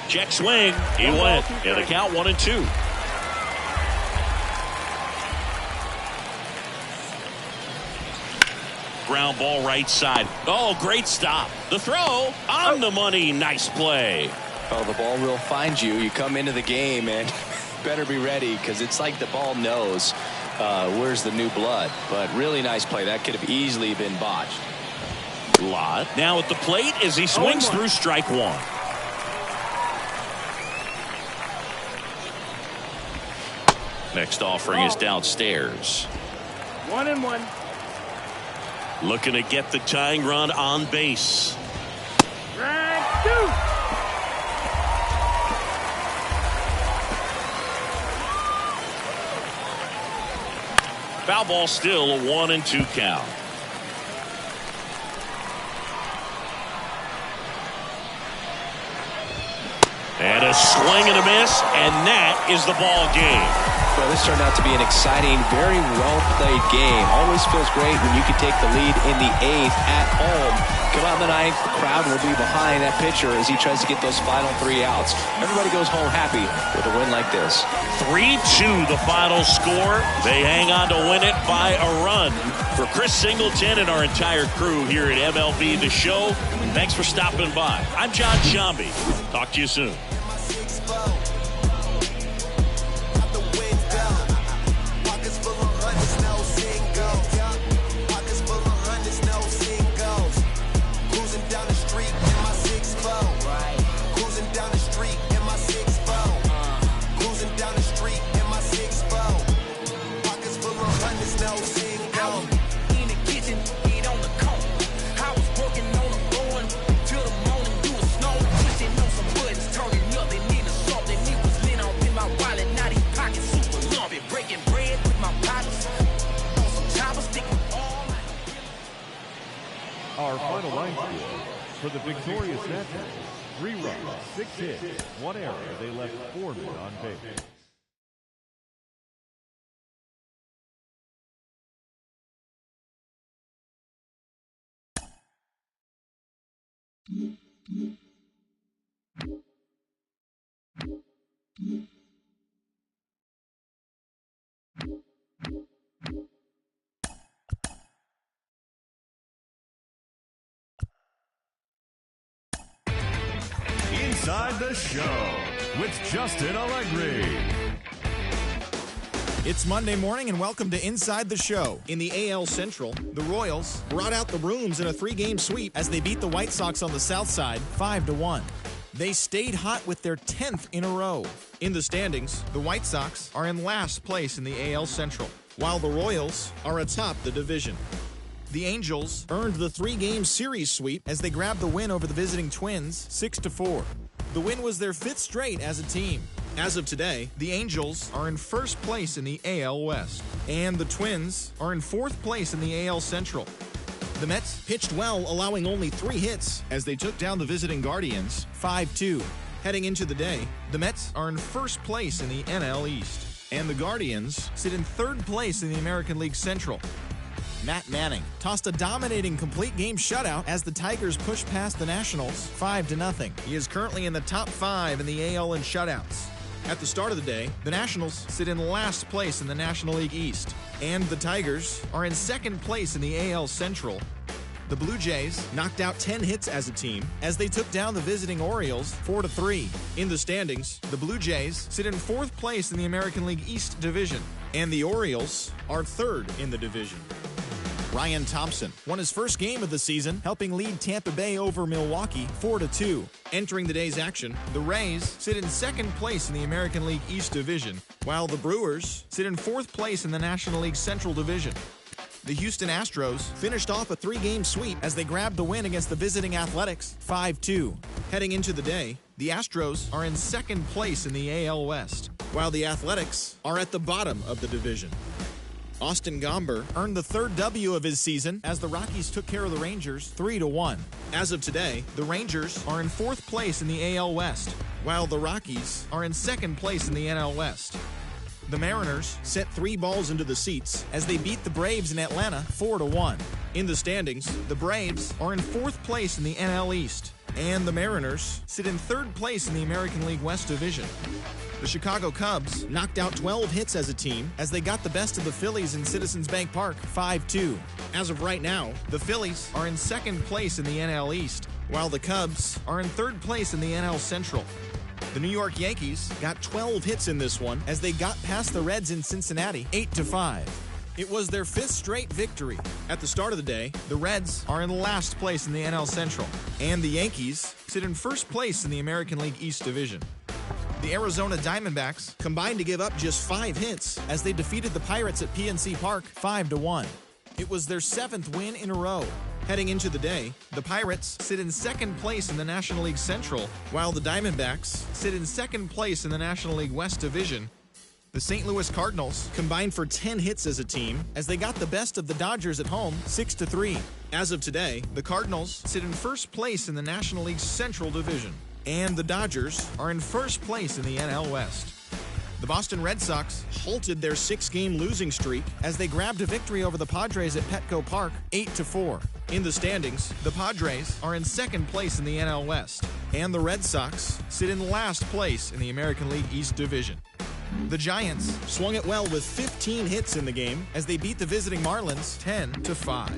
Check swing. He went. And the count 1-2. Ground ball right side. Oh, great stop. The throw on the money. Nice play. Oh, the ball will find you. You come into the game and better be ready because it's like the ball knows where's the new blood. But really nice play. That could have easily been botched. Lott now at the plate as he swings through strike one. Next offering is downstairs. 1-1. Looking to get the tying run on base. Strike two. Foul ball, still a 1-2 count. And a swing and a miss, and that is the ball game. Well, this turned out to be an exciting, very well-played game. Always feels great when you can take the lead in the 8th at home. Come out in the 9th, the crowd will be behind that pitcher as he tries to get those final 3 outs. Everybody goes home happy with a win like this. 3-2 the final score. They hang on to win it by a run. For Chris Singleton and our entire crew here at MLB The Show, thanks for stopping by. I'm John Shambi. Talk to you soon. Our final line score for the victorious Nationals: 3 runs, 6 hits, 1 error. They left 4 men on base. Inside the Show with Justin Allegri. It's Monday morning and welcome to Inside the Show. In the AL Central, the Royals brought out the brooms in a 3-game sweep as they beat the White Sox on the south side 5-1. They stayed hot with their 10th in a row. In the standings, the White Sox are in last place in the AL Central, while the Royals are atop the division. The Angels earned the 3-game series sweep as they grabbed the win over the visiting Twins 6-4. The win was their 5th straight as a team. As of today, the Angels are in first place in the AL West, and the Twins are in 4th place in the AL Central. The Mets pitched well, allowing only 3 hits as they took down the visiting Guardians 5-2. Heading into the day, the Mets are in first place in the NL East, and the Guardians sit in 3rd place in the American League Central. Matt Manning tossed a dominating complete game shutout as the Tigers pushed past the Nationals 5-0. He is currently in the top 5 in the AL in shutouts. At the start of the day, the Nationals sit in last place in the National League East, and the Tigers are in 2nd place in the AL Central. the Blue Jays knocked out 10 hits as a team as they took down the visiting Orioles 4-3. In the standings, the Blue Jays sit in 4th place in the American League East Division, and the Orioles are 3rd in the division. Ryan Thompson won his first game of the season, helping lead Tampa Bay over Milwaukee 4-2. Entering the day's action, the Rays sit in 2nd place in the American League East Division, while the Brewers sit in 4th place in the National League Central Division. The Houston Astros finished off a 3-game sweep as they grabbed the win against the visiting Athletics 5-2. Heading into the day, the Astros are in 2nd place in the AL West, while the Athletics are at the bottom of the division. Austin Gomber earned the 3rd W of his season as the Rockies took care of the Rangers 3-1. As of today, the Rangers are in 4th place in the AL West, while the Rockies are in 2nd place in the NL West. The Mariners set 3 balls into the seats as they beat the Braves in Atlanta 4-1. In the standings, the Braves are in 4th place in the NL East, and the Mariners sit in 3rd place in the American League West Division. The Chicago Cubs knocked out 12 hits as a team as they got the best of the Phillies in Citizens Bank Park 5-2. As of right now, the Phillies are in 2nd place in the NL East, while the Cubs are in 3rd place in the NL Central. The New York Yankees got 12 hits in this one as they got past the Reds in Cincinnati 8-5. It was their 5th straight victory. At the start of the day, the Reds are in last place in the NL Central, and the Yankees sit in 1st place in the American League East Division. The Arizona Diamondbacks combined to give up just 5 hits as they defeated the Pirates at PNC Park 5-1. It was their 7th win in a row. Heading into the day, the Pirates sit in 2nd place in the National League Central, while the Diamondbacks sit in 2nd place in the National League West Division. The St. Louis Cardinals combined for 10 hits as a team as they got the best of the Dodgers at home 6-3. As of today, the Cardinals sit in 1st place in the National League Central Division, and the Dodgers are in 1st place in the NL West. The Boston Red Sox halted their 6-game losing streak as they grabbed a victory over the Padres at Petco Park 8-4. In the standings, the Padres are in 2nd place in the NL West, and the Red Sox sit in last place in the American League East Division. The Giants swung it well with 15 hits in the game as they beat the visiting Marlins 10-5.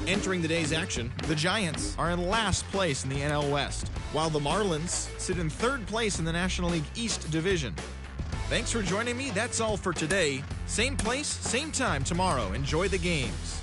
Entering the day's action, the Giants are in last place in the NL West, while the Marlins sit in 3rd place in the National League East Division. Thanks for joining me. That's all for today. Same place, same time tomorrow. Enjoy the games.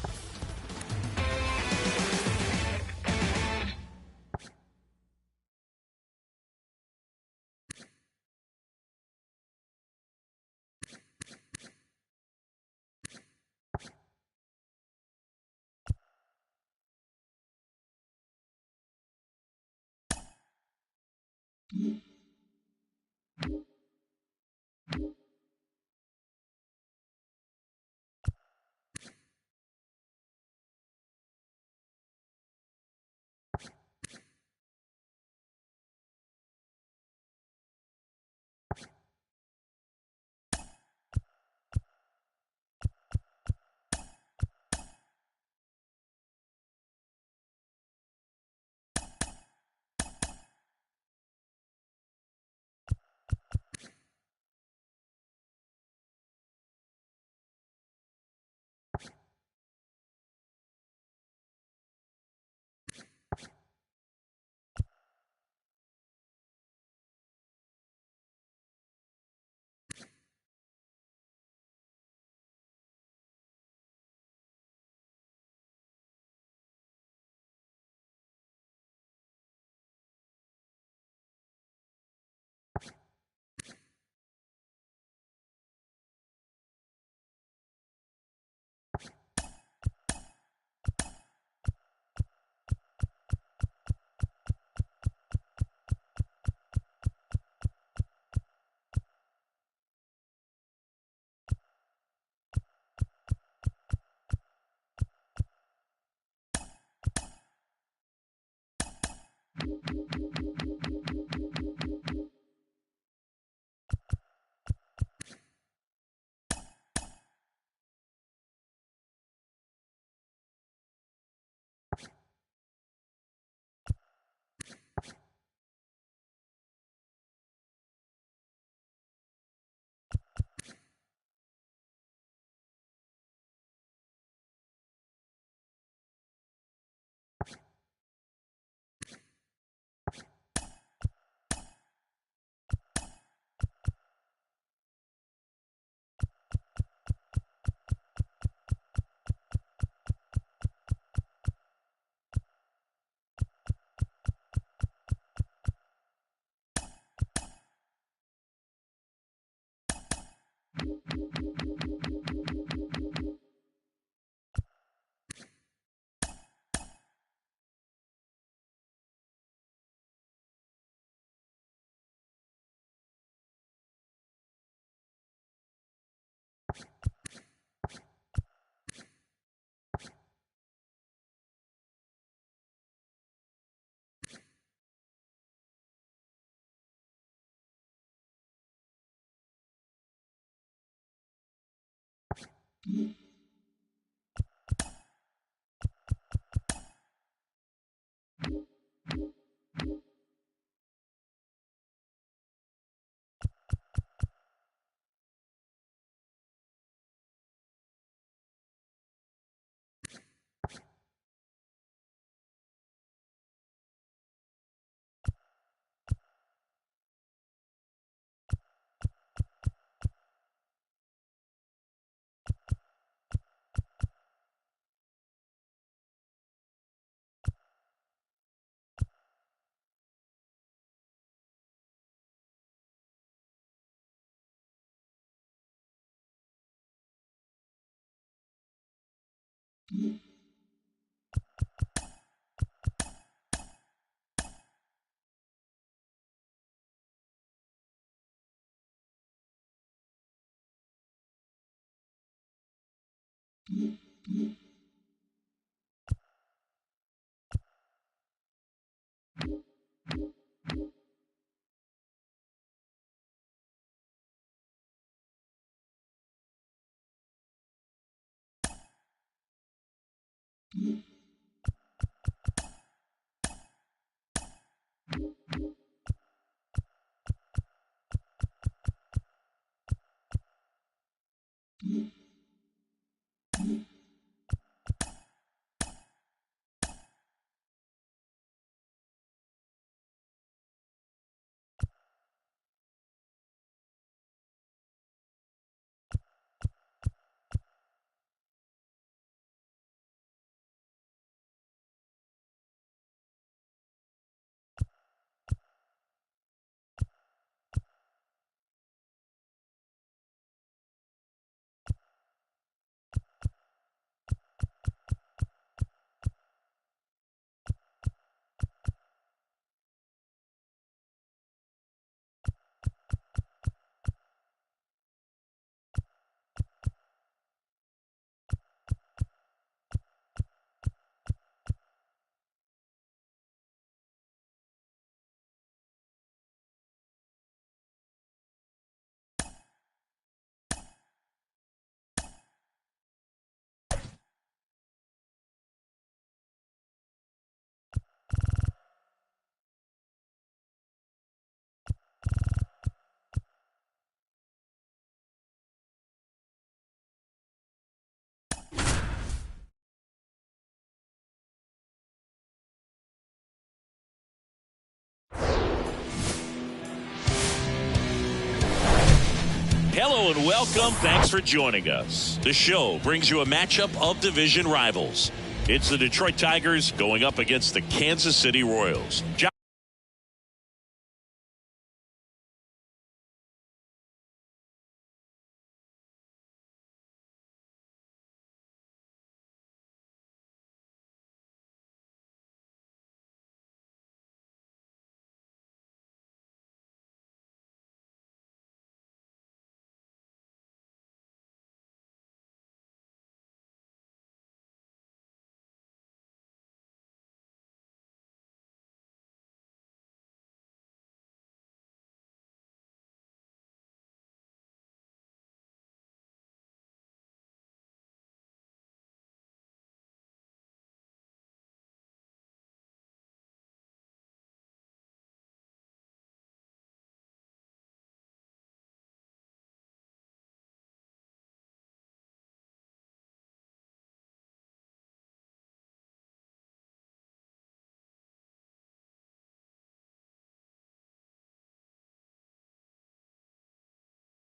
Hello and welcome. Thanks for joining us. The show brings you a matchup of division rivals. It's the Detroit Tigers going up against the Kansas City Royals.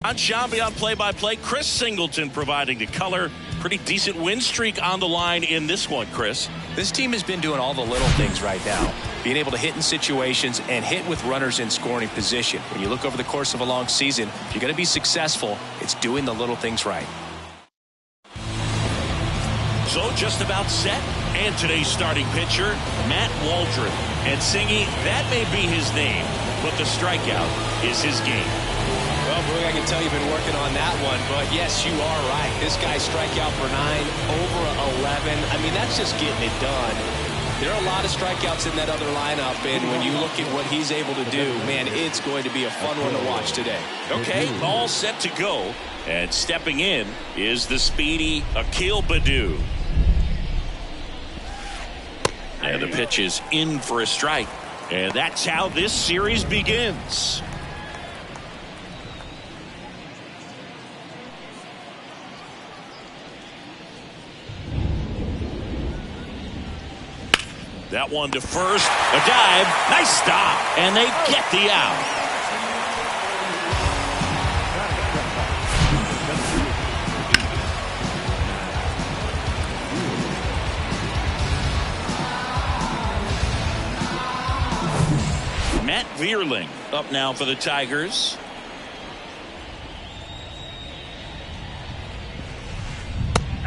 On Shambi on play-by-play, Chris Singleton providing the color. Pretty decent win streak on the line in this one, Chris. This team has been doing all the little things right now. Being able to hit in situations and hit with runners in scoring position. When you look over the course of a long season, if you're going to be successful, it's doing the little things right. So just about set. And today's starting pitcher, Matt Waldron. And Singy, that may be his name, but the strikeout is his game. Well, Boog, I can tell you've been working on that one, but yes, you are right. This guy strike out for 9, over 11. I mean, that's just getting it done. There are a lot of strikeouts in that other lineup, and when you look at what he's able to do, man, it's going to be a fun one to watch today. Okay, all set to go. And stepping in is the speedy Akil Baddoo. And the pitch is in for a strike. And that's how this series begins. That one to first, a dive, nice stop, and they get the out. Matt Vierling up now for the Tigers.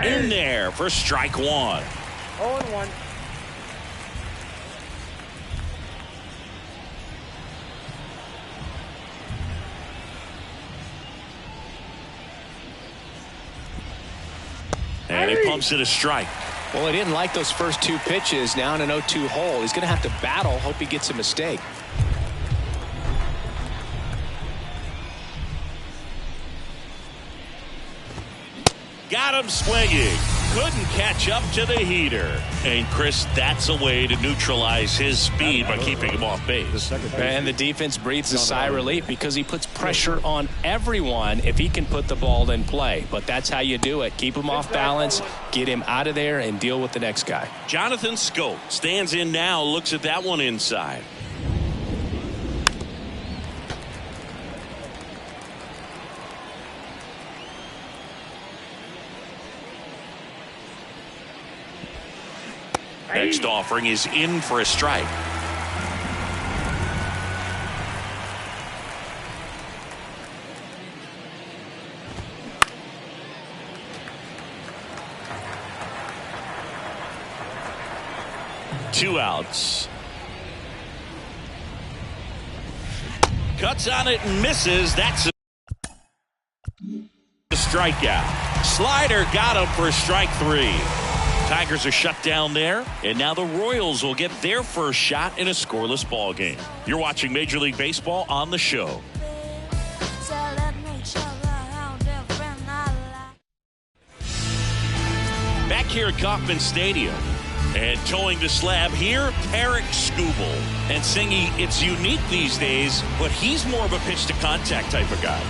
In there for strike one. 0-1. And he pumps it a strike. Well, he didn't like those first two pitches. Now in an 0-2 hole, he's going to have to battle. Hope he gets a mistake. Got him swinging. Couldn't catch up to the heater. And Chris, that's a way to neutralize his speed by keeping him off base. And the defense breathes a sigh of relief because he puts pressure on everyone if he can put the ball in play. But that's how you do it. Keep him off balance, get him out of there, and deal with the next guy. Jonathan Schoop stands in now, looks at that one inside. Next offering is in for a strike. Two outs. Cuts on it and misses. That's a strikeout. Slider got him for strike three. Tigers are shut down there, and now the Royals will get their first shot in a scoreless ball game. You're watching Major League Baseball on the show. Back here at Kauffman Stadium, and towing the slab here, Tarik Skubal. And singing, it's unique these days, but he's more of a pitch-to-contact type of guy.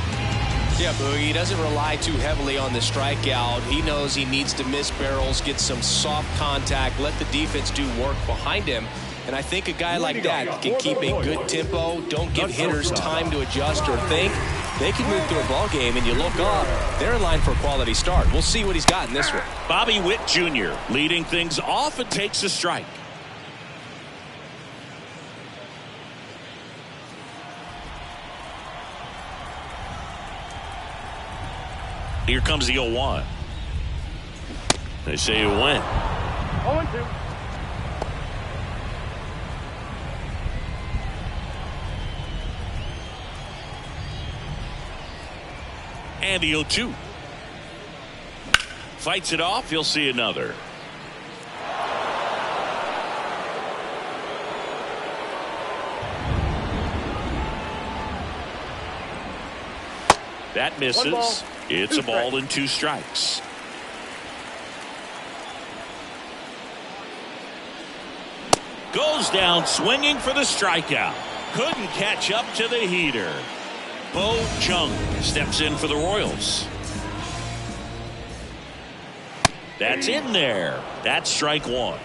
Yeah, Boogie, he doesn't rely too heavily on the strikeout. He knows he needs to miss barrels, get some soft contact, let the defense do work behind him. And I think a guy like that can keep a good tempo, don't give hitters time to adjust or think. They can move through a ball game, and you look up, they're in line for a quality start. We'll see what he's got in this one. Bobby Witt Jr. leading things off and takes a strike. Here comes the 0-1. They say you win. 0-2. And the 0-2. Fights it off. You'll see another. That misses. It's a ball and two strikes. Goes down swinging for the strikeout. Couldn't catch up to the heater. Bo Chung steps in for the Royals. That's in there. That's strike one.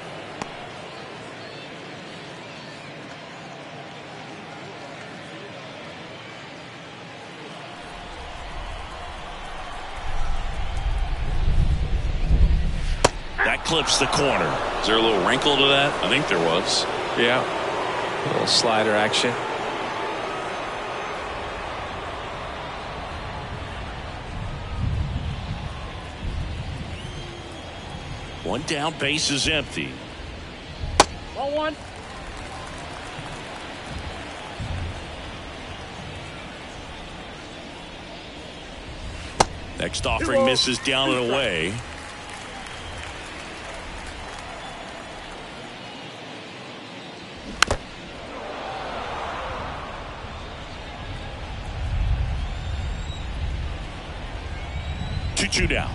That clips the corner. Is there a little wrinkle to that? I think there was. Yeah. A little slider action. One down, base is empty. 1-1. Next offering misses down and away. 2 down.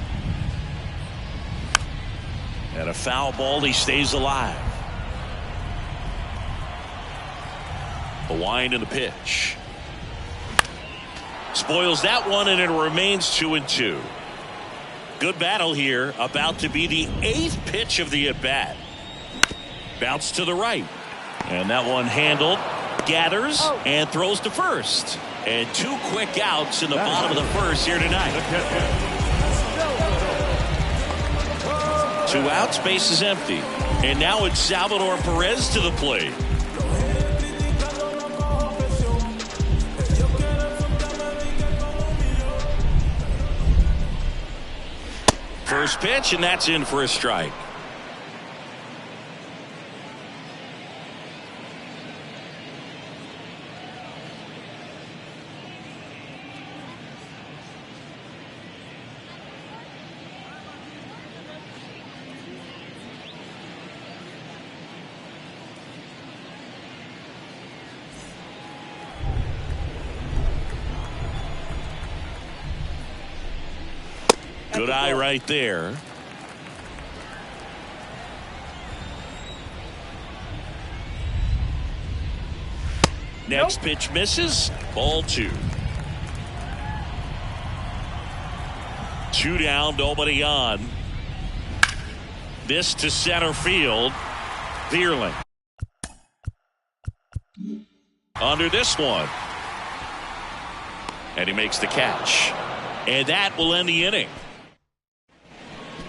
And a foul ball. He stays alive. The wind and the pitch. Spoils that one, and it remains 2-2. Good battle here. About to be the 8th pitch of the at-bat. Bounce to the right. And that one handled. Gathers and throws to first. And 2 quick outs in the bottom of the first here tonight. 2 outs, base is empty. And now it's Salvador Perez to the plate. First pitch, and that's in for a strike. Good eye right there. Next pitch misses. Ball 2. 2 down, nobody on. This to center field. Vierling. Under this one. And he makes the catch. And that will end the inning.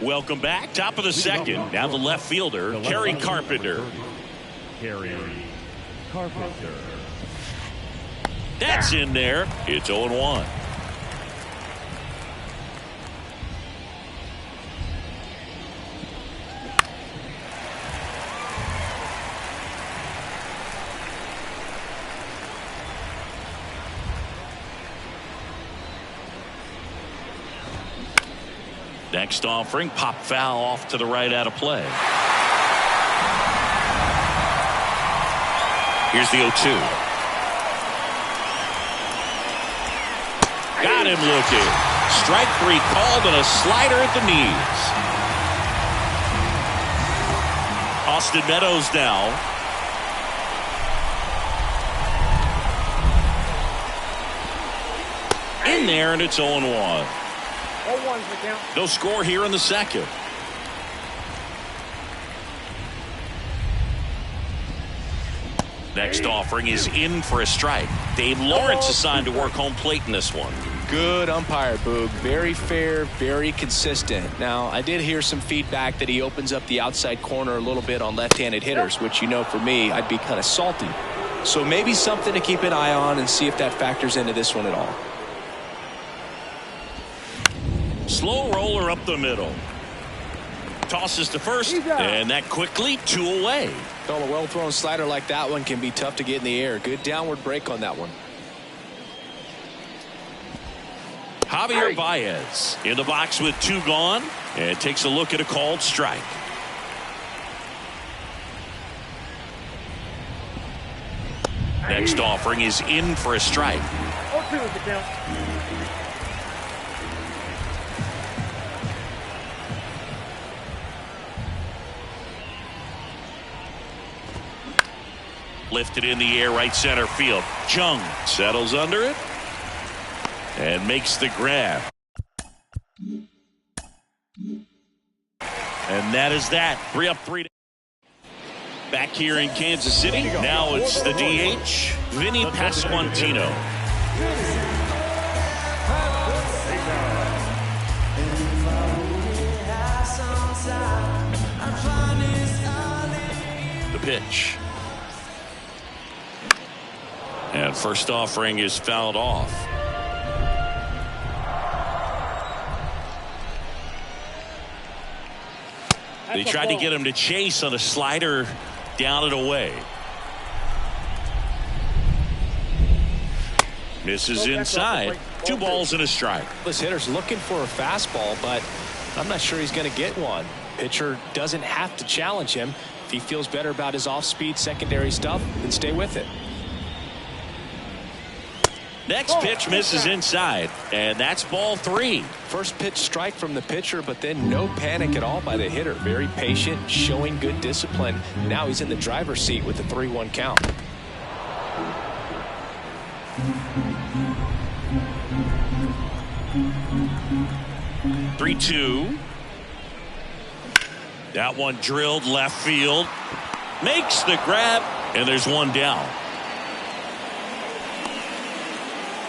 Welcome back. Top of the second. Now the left fielder, Kerry Carpenter. Kerry Carpenter. That's in there. It's 0-1. Next offering, pop foul off to the right, out of play. Here's the 0-2. Got him looking. Strike 3 called, and a slider at the knees. Austin Meadows now. In there, and it's 0-1. 0-1's the count. No score here in the second. Next offering is in for a strike. Dave Lawrence assigned to work home plate in this one. Good umpire, Boog. Very fair, very consistent. Now, I did hear some feedback that he opens up the outside corner a little bit on left-handed hitters, which, you know, for me, I'd be kind of salty. So maybe something to keep an eye on and see if that factors into this one at all. Slow roller up the middle. Tosses to first, and that quickly 2 away. Well, a well-thrown slider like that one can be tough to get in the air. Good downward break on that one. Javier Baez in the box with 2 gone, and takes a look at a called strike. Next offering is in for a strike. 0-2 is the count. Lifted in the air, right center field. Jung settles under it and makes the grab. And that is that. 3 up, 3 down. Back here in Kansas City. Now it's the DH, Vinny Pasquantino. The pitch. And first offering is fouled off. They tried to get him to chase on a slider down and away. Misses inside. 2 balls and a strike. This hitter's looking for a fastball, but I'm not sure he's going to get one. Pitcher doesn't have to challenge him. If he feels better about his off-speed secondary stuff, then stay with it. Next pitch misses inside, and that's ball 3. First pitch strike from the pitcher, but then no panic at all by the hitter. Very patient, showing good discipline. Now he's in the driver's seat with the 3-1 count. "3-2. That one drilled left field. Makes the grab, and there's one down.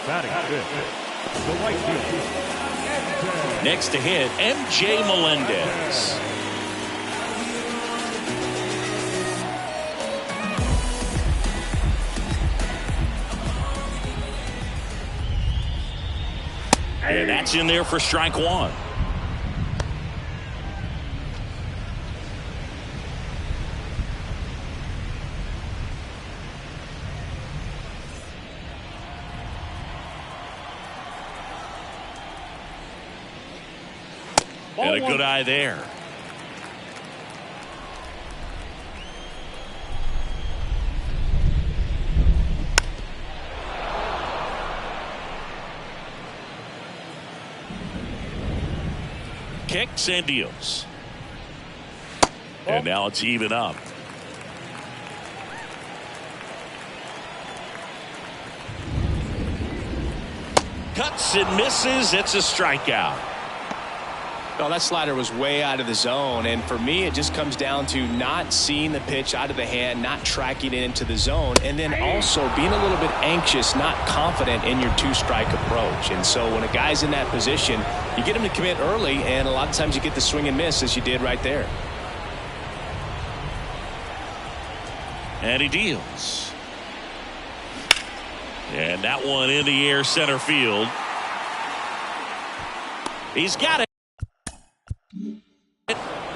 Batting fifth, the right fielder. Next to hit, MJ Melendez. And that's in there for strike 1. And a good eye there. Kicks and deals. And now it's even up. Cuts and misses. It's a strikeout. Well, that slider was way out of the zone, and for me it just comes down to not seeing the pitch out of the hand, not tracking it into the zone, and then also being a little bit anxious, not confident in your 2-strike approach. And so when a guy's in that position, you get him to commit early, and a lot of times you get the swing and miss as you did right there. And he deals. And that one in the air center field. He's got it.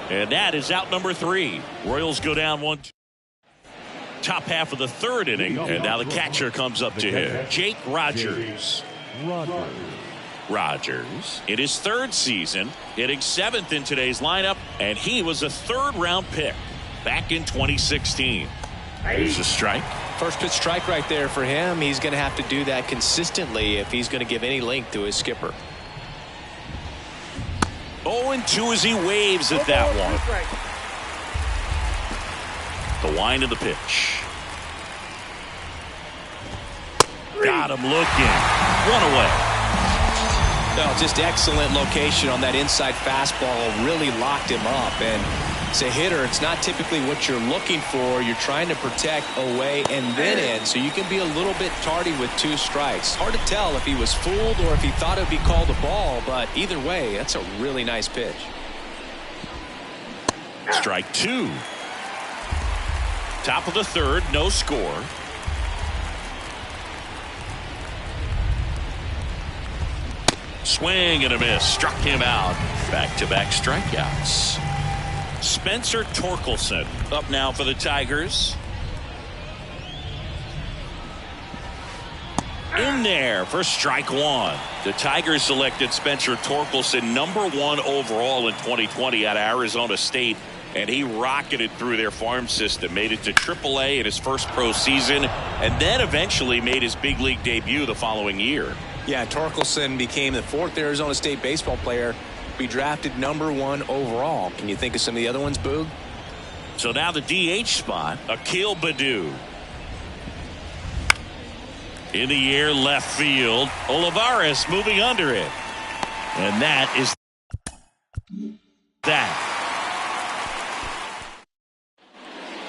And that is out number 3. Royals go down 1-2. Top half of the 3rd inning. And now the catcher comes up to hit. Jake Rogers. Rogers in his 3rd season, hitting 7th in today's lineup, and he was a 3rd-round pick back in 2016. There's a strike. First pitch strike right there for him. He's going to have to do that consistently if he's going to give any length to his skipper. 0-2 as he waves at that one. The wind of the pitch. Got him looking. 1 away. No, just excellent location on that inside fastball. Really locked him up. And as a hitter, it's not typically what you're looking for. You're trying to protect away and then in, so you can be a little bit tardy with 2 strikes. Hard to tell if he was fooled or if he thought it would be called a ball, but either way, that's a really nice pitch. Strike 2. Top of the 3rd, no score. Swing and a miss. Struck him out. Back-to-back strikeouts. Spencer Torkelson up now for the Tigers. In there for strike 1. The Tigers selected Spencer Torkelson #1 overall in 2020 out of Arizona State, and he rocketed through their farm system, made it to AAA in his first pro season, and then eventually made his big league debut the following year. Yeah, Torkelson became the 4th Arizona State baseball player to be drafted #1 overall. Can you think of some of the other ones, Boog? So now the DH spot, Akil Baddoo. In the air left field, Olivares moving under it. And that is that.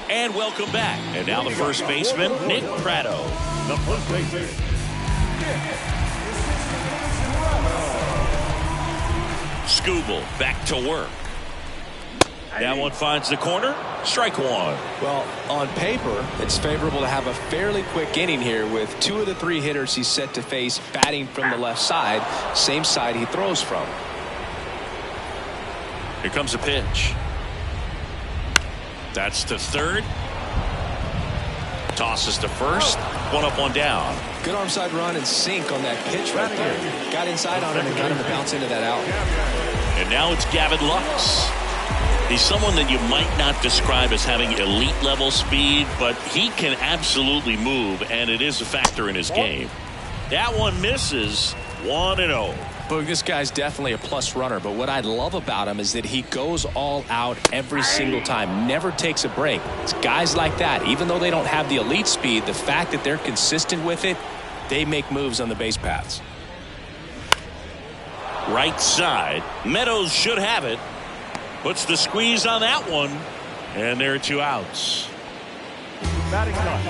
And welcome back. And now the first baseman, Nick Pratto. The first baseman, Skubal back to work. That one finds the corner. Strike 1. Well, on paper, it's favorable to have a fairly quick inning here with 2 of the 3 hitters he's set to face batting from the left side, same side he throws from. Here comes a pitch. That's to 3rd. Tosses to 1st. 1 up, 1 down. Good arm side run and sink on that pitch right there. Got inside on him and got him to bounce into that out. And now it's Gavin Lux. He's someone that you might not describe as having elite level speed, but he can absolutely move, and it is a factor in his game. That one misses. 1-0. Boog, this guy's definitely a plus runner, but what I love about him is that he goes all out every single time, never takes a break. It's guys like that, even though they don't have the elite speed, the fact that they're consistent with it, they make moves on the base paths. Right side. Meadows should have it. Puts the squeeze on that one. And there are 2 outs. Batting up,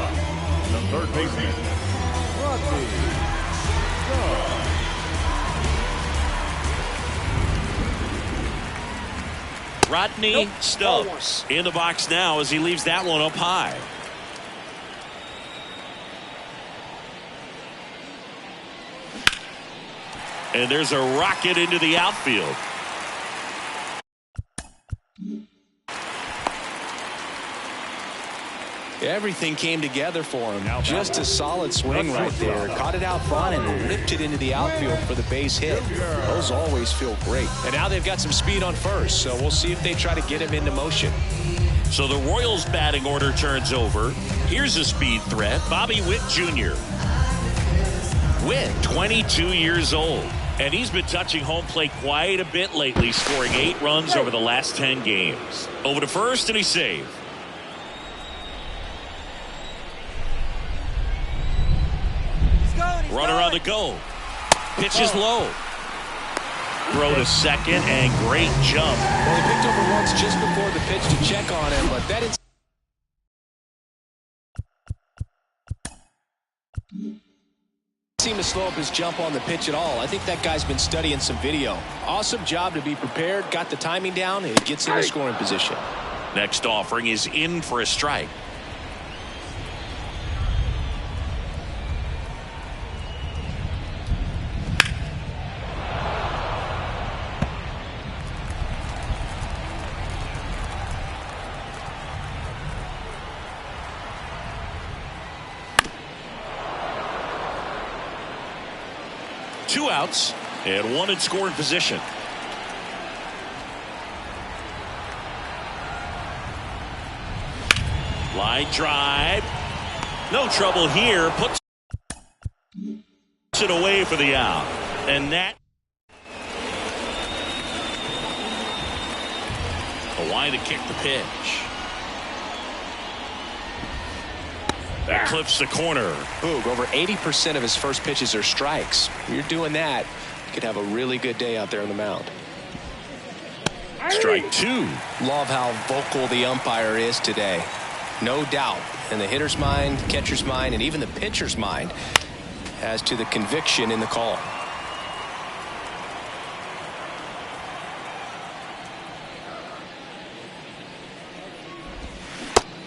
the third baseman, Rodney Stubbs. Rodney Stubbs in the box now as he leaves that one up high. And there's a rocket into the outfield. Everything came together for him. Just a solid swing right there. Caught it out front and ripped it into the outfield for the base hit. Those always feel great. And now they've got some speed on first, so we'll see if they try to get him into motion. So the Royals batting order turns over. Here's a speed threat, Bobby Witt Jr. Witt, 22 years old. And he's been touching home plate quite a bit lately, scoring 8 runs over the last 10 games. Over to first, and he's saved. Runner on the go. Pitch is low. Throw to second, and great jump. Well, he picked over once just before the pitch to check on him, but that didn't seem to slow up his jump on the pitch at all. I think that guy's been studying some video. Awesome job to be prepared, got the timing down, and gets in the scoring position. Next offering is in for a strike. Two outs and one in scoring position. Line drive. No trouble here. Puts it away for the out. And that. Hawaii to kick the pitch. That clips the corner. Boog, over 80% of his first pitches are strikes. When you're doing that, you could have a really good day out there on the mound. Strike 2. Love how vocal the umpire is today. No doubt in the hitter's mind, catcher's mind, and even the pitcher's mind as to the conviction in the call.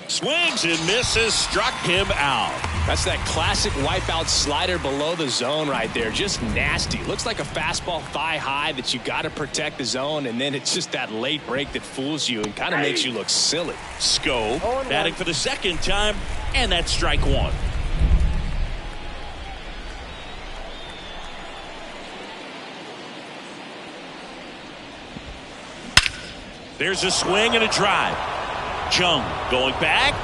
Swings and misses, struck him out. That's that classic wipeout slider below the zone right there. Just nasty. Looks like a fastball thigh high that you got to protect the zone, and then it's just that late break that fools you and kind of makes you look silly. Schob batting for the second time, and that's strike 1. There's a swing and a drive. Chung going back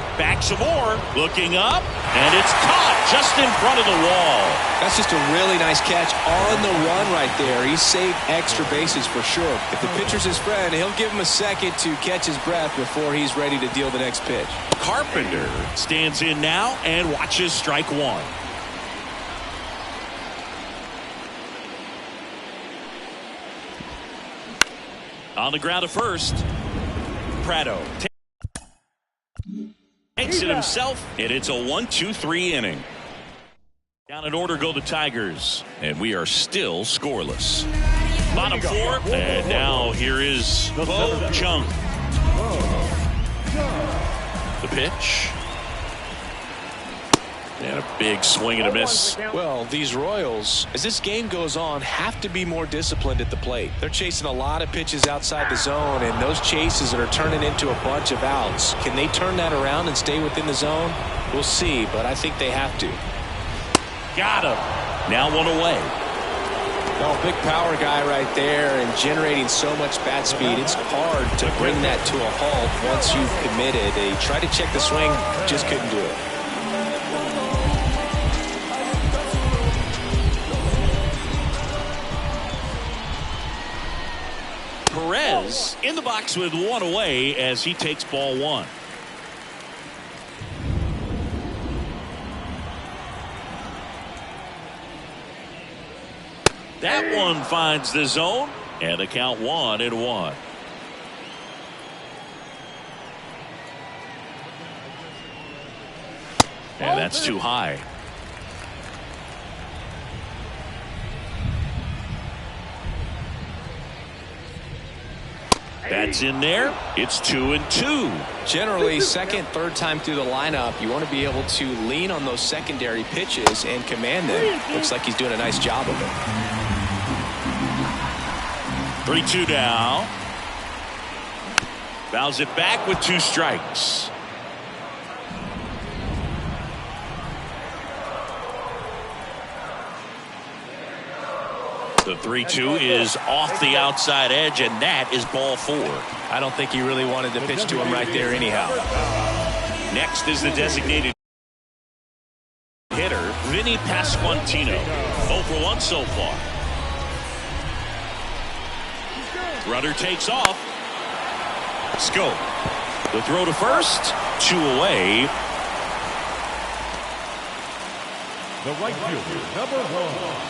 some more, looking up, and it's caught just in front of the wall. That's just a really nice catch on the run right there. He saved extra bases for sure. If the pitcher's his friend, he'll give him a second to catch his breath before he's ready to deal the next pitch. Carpenter stands in now and watches strike 1. On the ground to first, Prado takes it himself, and it's a 1-2-3 inning. Down in order go the Tigers, and we are still scoreless. Bottom 4, and now here is Bo Chung. The pitch. And a big swing and a miss. Well, these Royals, as this game goes on, have to be more disciplined at the plate. They're chasing a lot of pitches outside the zone, and those chases are turning into a bunch of outs. Can they turn that around and stay within the zone? We'll see, but I think they have to. Got him. Now one away. Oh, big power guy right there and generating so much bat speed. It's hard to bring that to a halt once you've committed. They tried to check the swing, just couldn't do it. Melendez in the box with one away as he takes ball one. That one finds the zone, and the count 1-1. And that's too high. That's in there. It's 2-2. Generally, second, third time through the lineup, you want to be able to lean on those secondary pitches and command them. Looks like he's doing a nice job of it. 3-2 now. Fouls it back with 2 strikes. The 3-2 is off the outside edge, and that is ball 4. I don't think he really wanted to pitch to him right there anyhow. Next is the designated hitter, Vinny Pasquantino. 0 for 1 so far. Runner takes off. Scope. The throw to first. 2 away. The right fielder, number 1.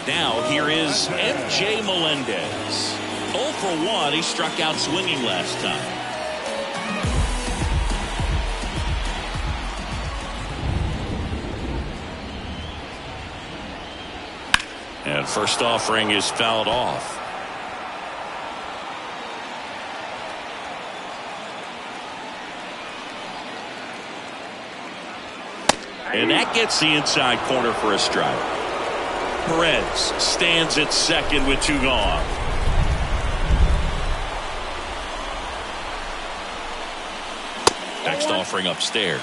Now here is MJ Melendez. 0 for 1. He struck out swinging last time. And first offering is fouled off. And that gets the inside corner for a strike. Perez stands at second with 2 gone. Next offering upstairs.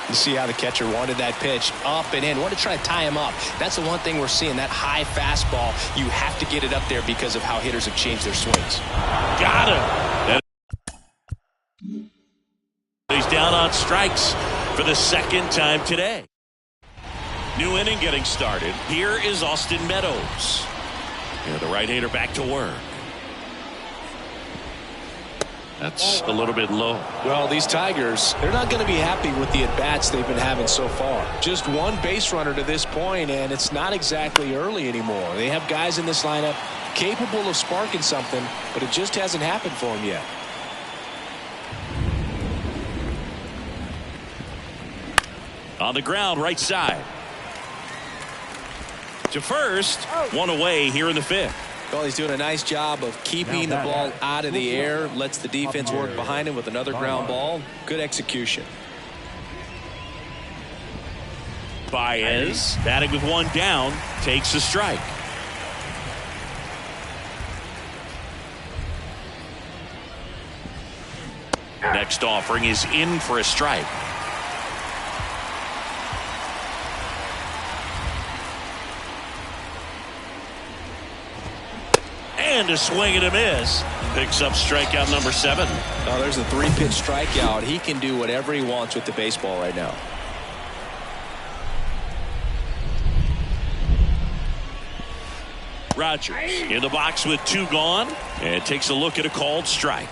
You see how the catcher wanted that pitch up and in. Want to try to tie him up. That's the one thing we're seeing, that high fastball. You have to get it up there because of how hitters have changed their swings. Got him. He's down on strikes for the second time today. New inning getting started. Here is Austin Meadows. The right-hander back to work. That's a little bit low. Well, these Tigers, they're not going to be happy with the at-bats they've been having so far. Just one base runner to this point, and it's not exactly early anymore. They have guys in this lineup capable of sparking something, but it just hasn't happened for them yet. On the ground, right side. To first, 1 away here in the 5th. Well, he's doing a nice job of keeping the ball out of the air, lets the defense work behind him with another ground ball. Good execution. Baez, batting with 1 down, takes a strike. Next offering is in for a strike. And a swing and a miss. Picks up strikeout number 7. Oh, there's a 3-pitch strikeout. He can do whatever he wants with the baseball right now. Rogers in the box with 2 gone, and takes a look at a called strike.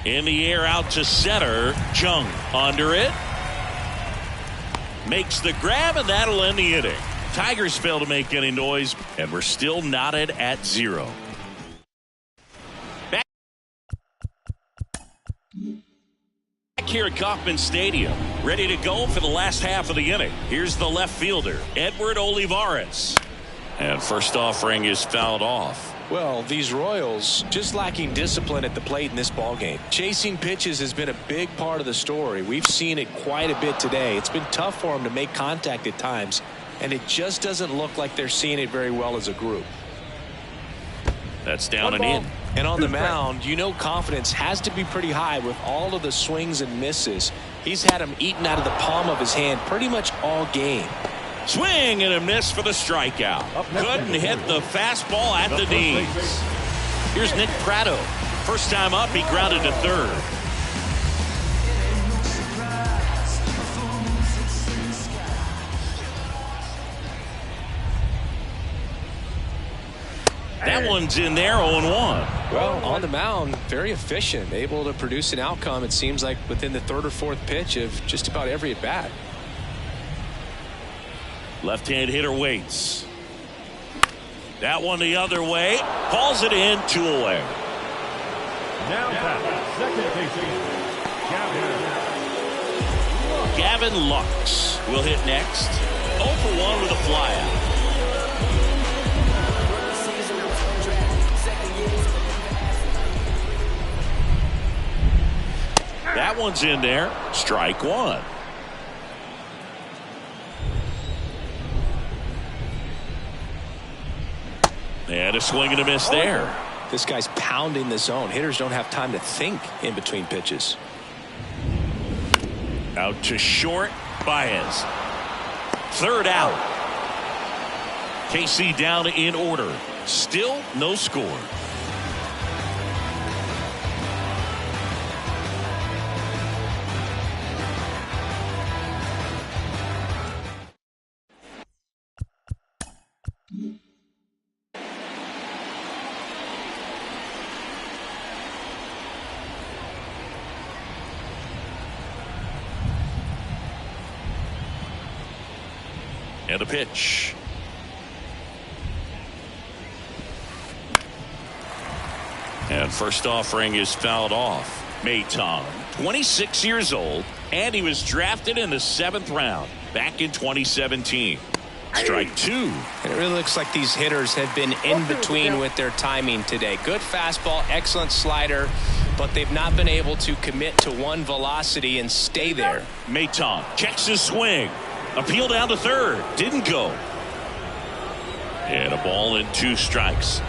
In the air out to center. Jung under it. Makes the grab, and that'll end the inning. Tigers fail to make any noise, and we're still knotted at 0. Back here at Kauffman Stadium, ready to go for the last half of the inning. Here's the left fielder, Edward Olivares. And first offering is fouled off. Well, these Royals just lacking discipline at the plate in this ballgame. Chasing pitches has been a big part of the story. We've seen it quite a bit today. It's been tough for them to make contact at times, and it just doesn't look like they're seeing it very well as a group. That's down and in. And on the mound, you know confidence has to be pretty high with all of the swings and misses. He's had them eaten out of the palm of his hand pretty much all game. Swing and a miss for the strikeout. Couldn't hit the fastball at the knees. Here's Nick Pratto. First time up, he grounded to third. That one's in there, 0-1. Well, on the mound, very efficient, able to produce an outcome, it seems like, within the third or fourth pitch of just about every at-bat. Left-hand hitter waits. That one the other way. Hauls it in, 2 away. Now back, second baseman, Gavin Lux will hit next. 0 for 1 with a flyout. That one's in there. Strike 1. And a swing and a miss there. This guy's pounding the zone. Hitters don't have time to think in between pitches. Out to short. Baez. Third out. KC down in order. Still no score. And a pitch. And first offering is fouled off. Maton, 26 years old, and he was drafted in the 7th round back in 2017. Strike 2. And it really looks like these hitters have been in between with their timing today. Good fastball, excellent slider, but they've not been able to commit to one velocity and stay there. Maton checks his swing. Appeal down to third. Didn't go. And a ball and 2 strikes.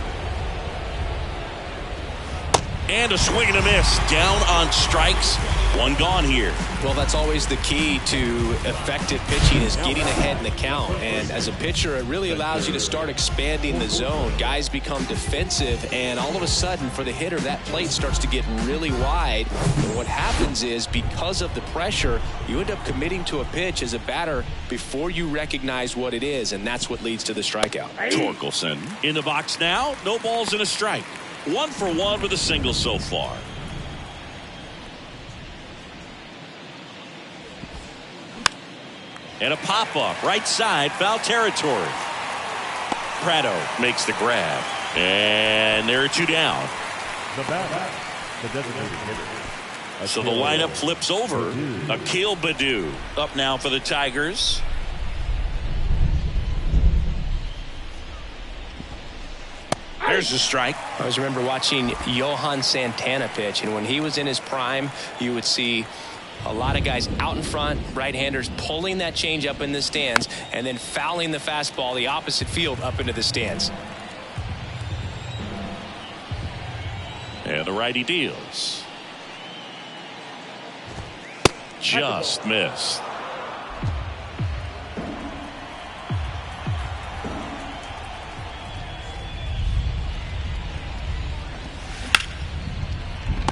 And a swing and a miss. Down on strikes. 1 gone here. Well, that's always the key to effective pitching, is getting ahead in the count. And as a pitcher, it really allows you to start expanding the zone. Guys become defensive, and all of a sudden, for the hitter, that plate starts to get really wide. And what happens is, because of the pressure, you end up committing to a pitch as a batter before you recognize what it is, and that's what leads to the strikeout. Torkelson in the box now. No balls and a strike. 1 for 1 with a single so far. And a pop-up right side, foul territory. Prado makes the grab. And there are 2 down. The batter, the designated hitter. So the lineup flips over. Akil Baddoo up now for the Tigers. There's a strike. I always remember watching Johan Santana pitch, and when he was in his prime, you would see a lot of guys out in front, right-handers pulling that change up in the stands and then fouling the fastball the opposite field up into the stands. And the righty deals. Just missed.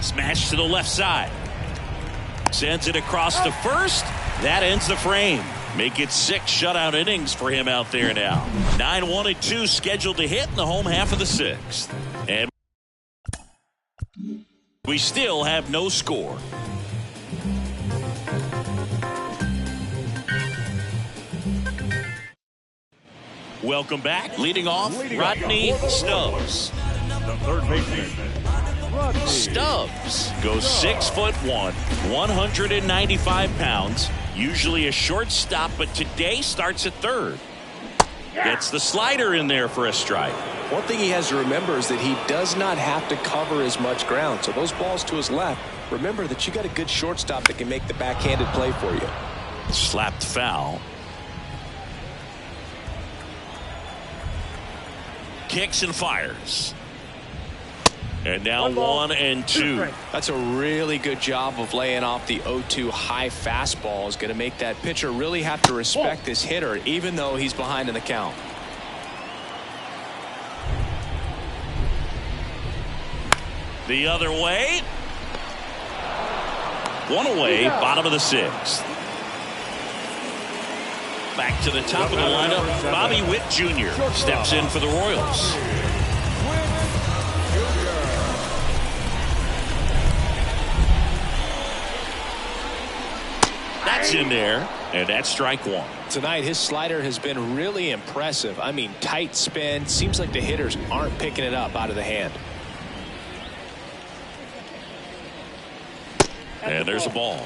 Smash to the left side. Sends it across to first. That ends the frame. Make it 6 shutout innings for him out there now. 9-1-2 scheduled to hit in the home half of the 6th. And we still have no score. Welcome back. Leading off, Rodney Stubbs. The third baseman, Rodney Stubbs goes 6'1", 195 pounds. Usually a shortstop, but today starts at third. Gets the slider in there for a strike. One thing he has to remember is that he does not have to cover as much ground. So those balls to his left, remember that you got a good shortstop that can make the backhanded play for you. Slapped foul. Kicks and fires. And now 1-2. That's a really good job of laying off the 0-2 high fastball. Is going to make that pitcher really have to respect this hitter, even though he's behind in the count. The other way. 1 away, bottom of the 6th. Back to the top of the lineup. Bobby Witt Jr. steps in for the Royals. That's in there, and that's strike one. Tonight, his slider has been really impressive. I mean, tight spin. Seems like the hitters aren't picking it up out of the hand. And there's a ball.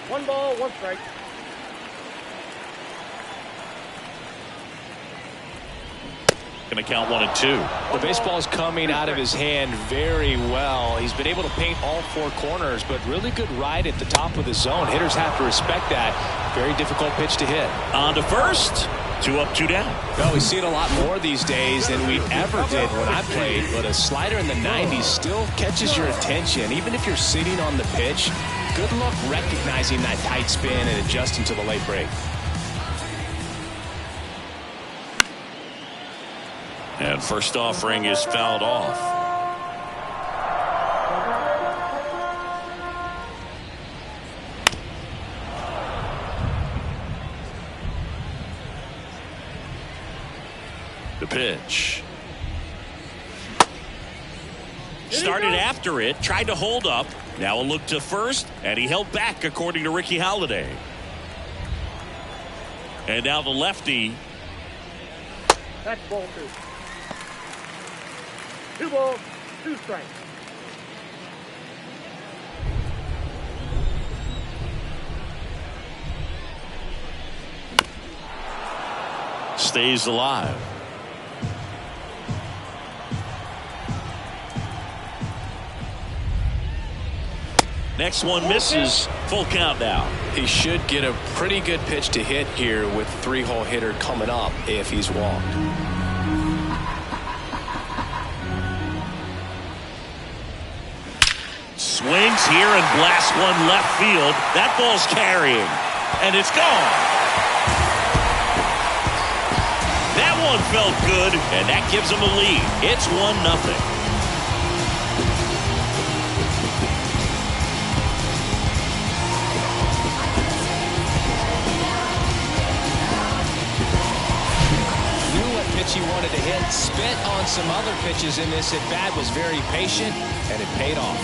1 ball, 1 strike. Going to count 1 and 2. The baseball is coming out of his hand very well. He's been able to paint all 4 corners, but really good ride at the top of the zone. Hitters have to respect that. Very difficult pitch to hit. On to first. 2 up, 2 down. Well, we see it a lot more these days than we ever did when I played, but a slider in the 90s still catches your attention. Even if you're sitting on the pitch, good luck recognizing that tight spin and adjusting to the late break. And first offering is fouled off. The pitch. Started after it, tried to hold up. Now a look to first, and he held back according to Ricky Holiday. And now the lefty. That's ball 2. 2 balls, 2 strikes. Stays alive. Next one misses. Full count now. He should get a pretty good pitch to hit here with 3-hole hitter coming up if he's walked. Swings here and blasts one left field. That ball's carrying. And it's gone. That one felt good, and that gives him a lead. It's 1-0. He wanted to hit, spit on some other pitches in this at bat, was very patient, and it paid off.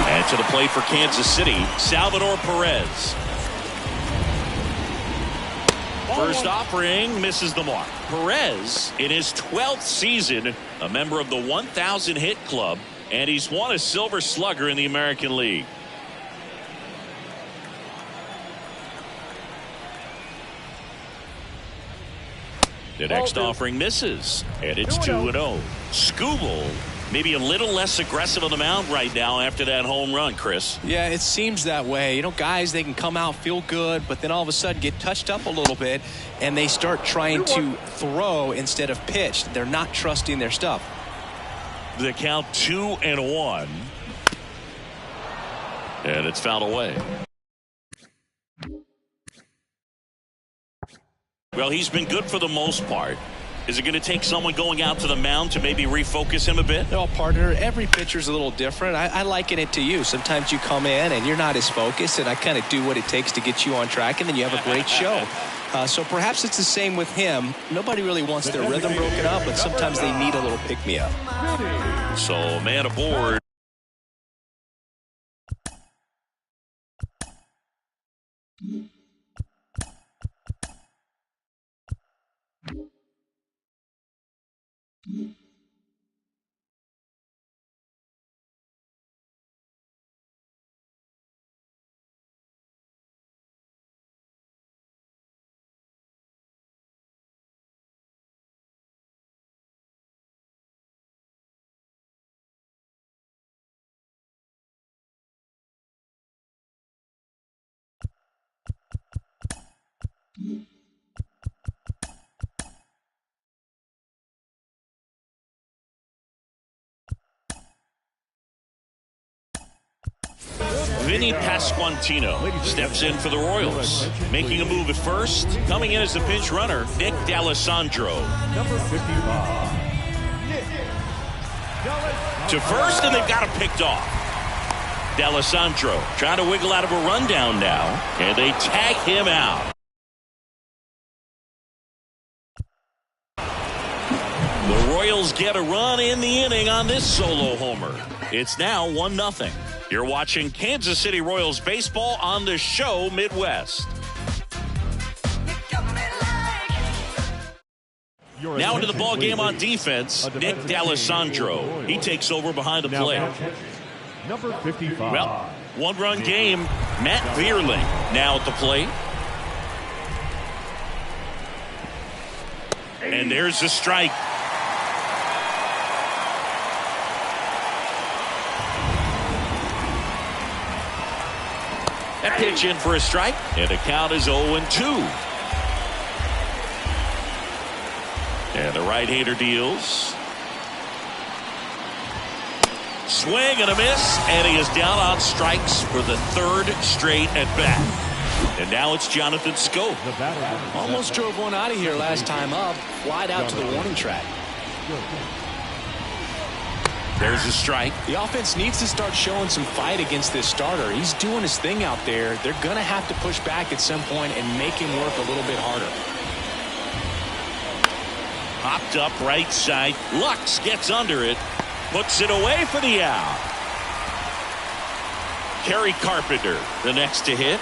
And to the plate for Kansas City, Salvador Perez. First offering misses the mark. Perez, in his 12th season, a member of the 1,000 hit club, and he's won a Silver Slugger in the American League. The next offering misses, and it's 2-0. Skubal maybe a little less aggressive on the mound right now after that home run, Chris. Yeah, it seems that way. You know, guys, they can come out, feel good, but then all of a sudden get touched up a little bit, and they start trying to throw instead of pitch. They're not trusting their stuff. The count 2-1. And it's fouled away. Well, he's been good for the most part. Is it going to take someone going out to the mound to maybe refocus him a bit? No, partner, every pitcher's a little different. I liken it to you. Sometimes you come in and you're not as focused, and I kind of do what it takes to get you on track, and then you have a great show. So perhaps it's the same with him. Nobody really wants their rhythm broken up, but sometimes they need a little pick-me-up. So, man aboard. Vinny Pasquantino steps in for the Royals. Making a move at first. Coming in as the pinch runner, Nick D'Alessandro. Number 55. To first, and they've got him picked off. D'Alessandro trying to wiggle out of a rundown now, and they tag him out. Royals get a run in the inning on this solo homer. It's now 1-0. You're watching Kansas City Royals baseball on the show Midwest. Now into the ball game on defense, Nick D'Alessandro. He takes over behind the plate. Number 55. Well, one-run game. Matt Vierling now at the plate. And there's the strike. That pitch in for a strike, and the count is 0-2. And the right-hander deals. Swing and a miss, and he is down on strikes for the third straight at bat. And now it's Jonathan Schoop. Almost drove one out of here last time up. Flied out to the warning track. There's a strike. The offense needs to start showing some fight against this starter. He's doing his thing out there. They're going to have to push back at some point and make him work a little bit harder. Popped up right side. Lux gets under it. Puts it away for the out. Kerry Carpenter, the next to hit.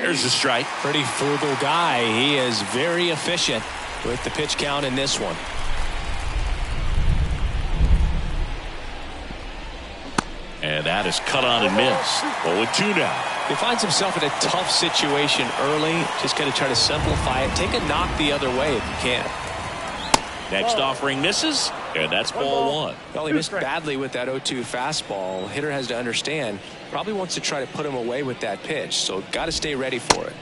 There's a strike. Pretty frugal guy. He is very efficient with the pitch count in this one. And that is cut on and missed. 0-2 now. He finds himself in a tough situation early. Just got to try to simplify it. Take a knock the other way if you can. Next offering misses, and that's ball one. Well, he missed badly with that 0-2 fastball. Hitter has to understand. Probably wants to try to put him away with that pitch. So got to stay ready for it.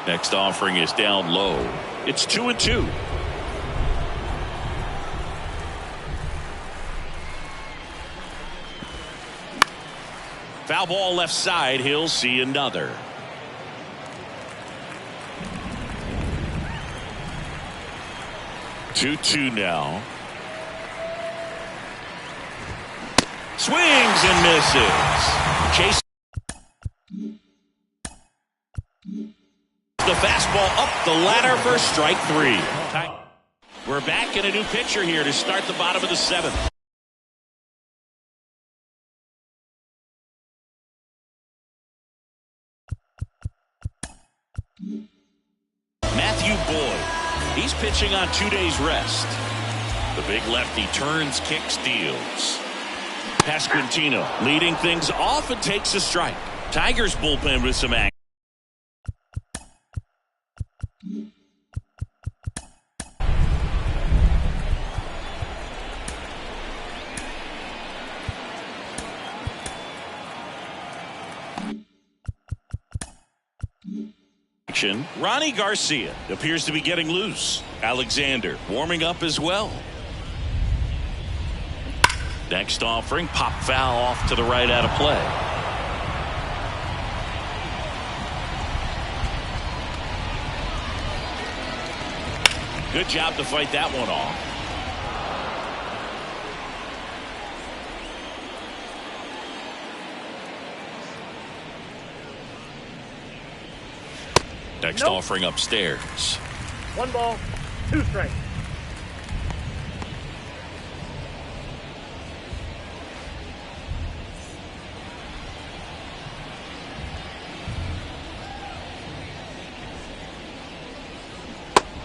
Next offering is down low. It's 2-2. Foul ball left side. He'll see another. Two now. Swings and misses. Chase the fastball up the ladder for strike three. We're back in a new pitcher here to start the bottom of the seventh. Matthew Boyd. He's pitching on 2 days rest. The big lefty turns, kicks, deals. Pasquantino leading things off and takes a strike. Tigers bullpen with some action. Ronnie Garcia appears to be getting loose. Alexander warming up as well. Next offering, pop foul off to the right out of play. Good job to fight that one off. Next offering upstairs. 1 ball, 2 strikes.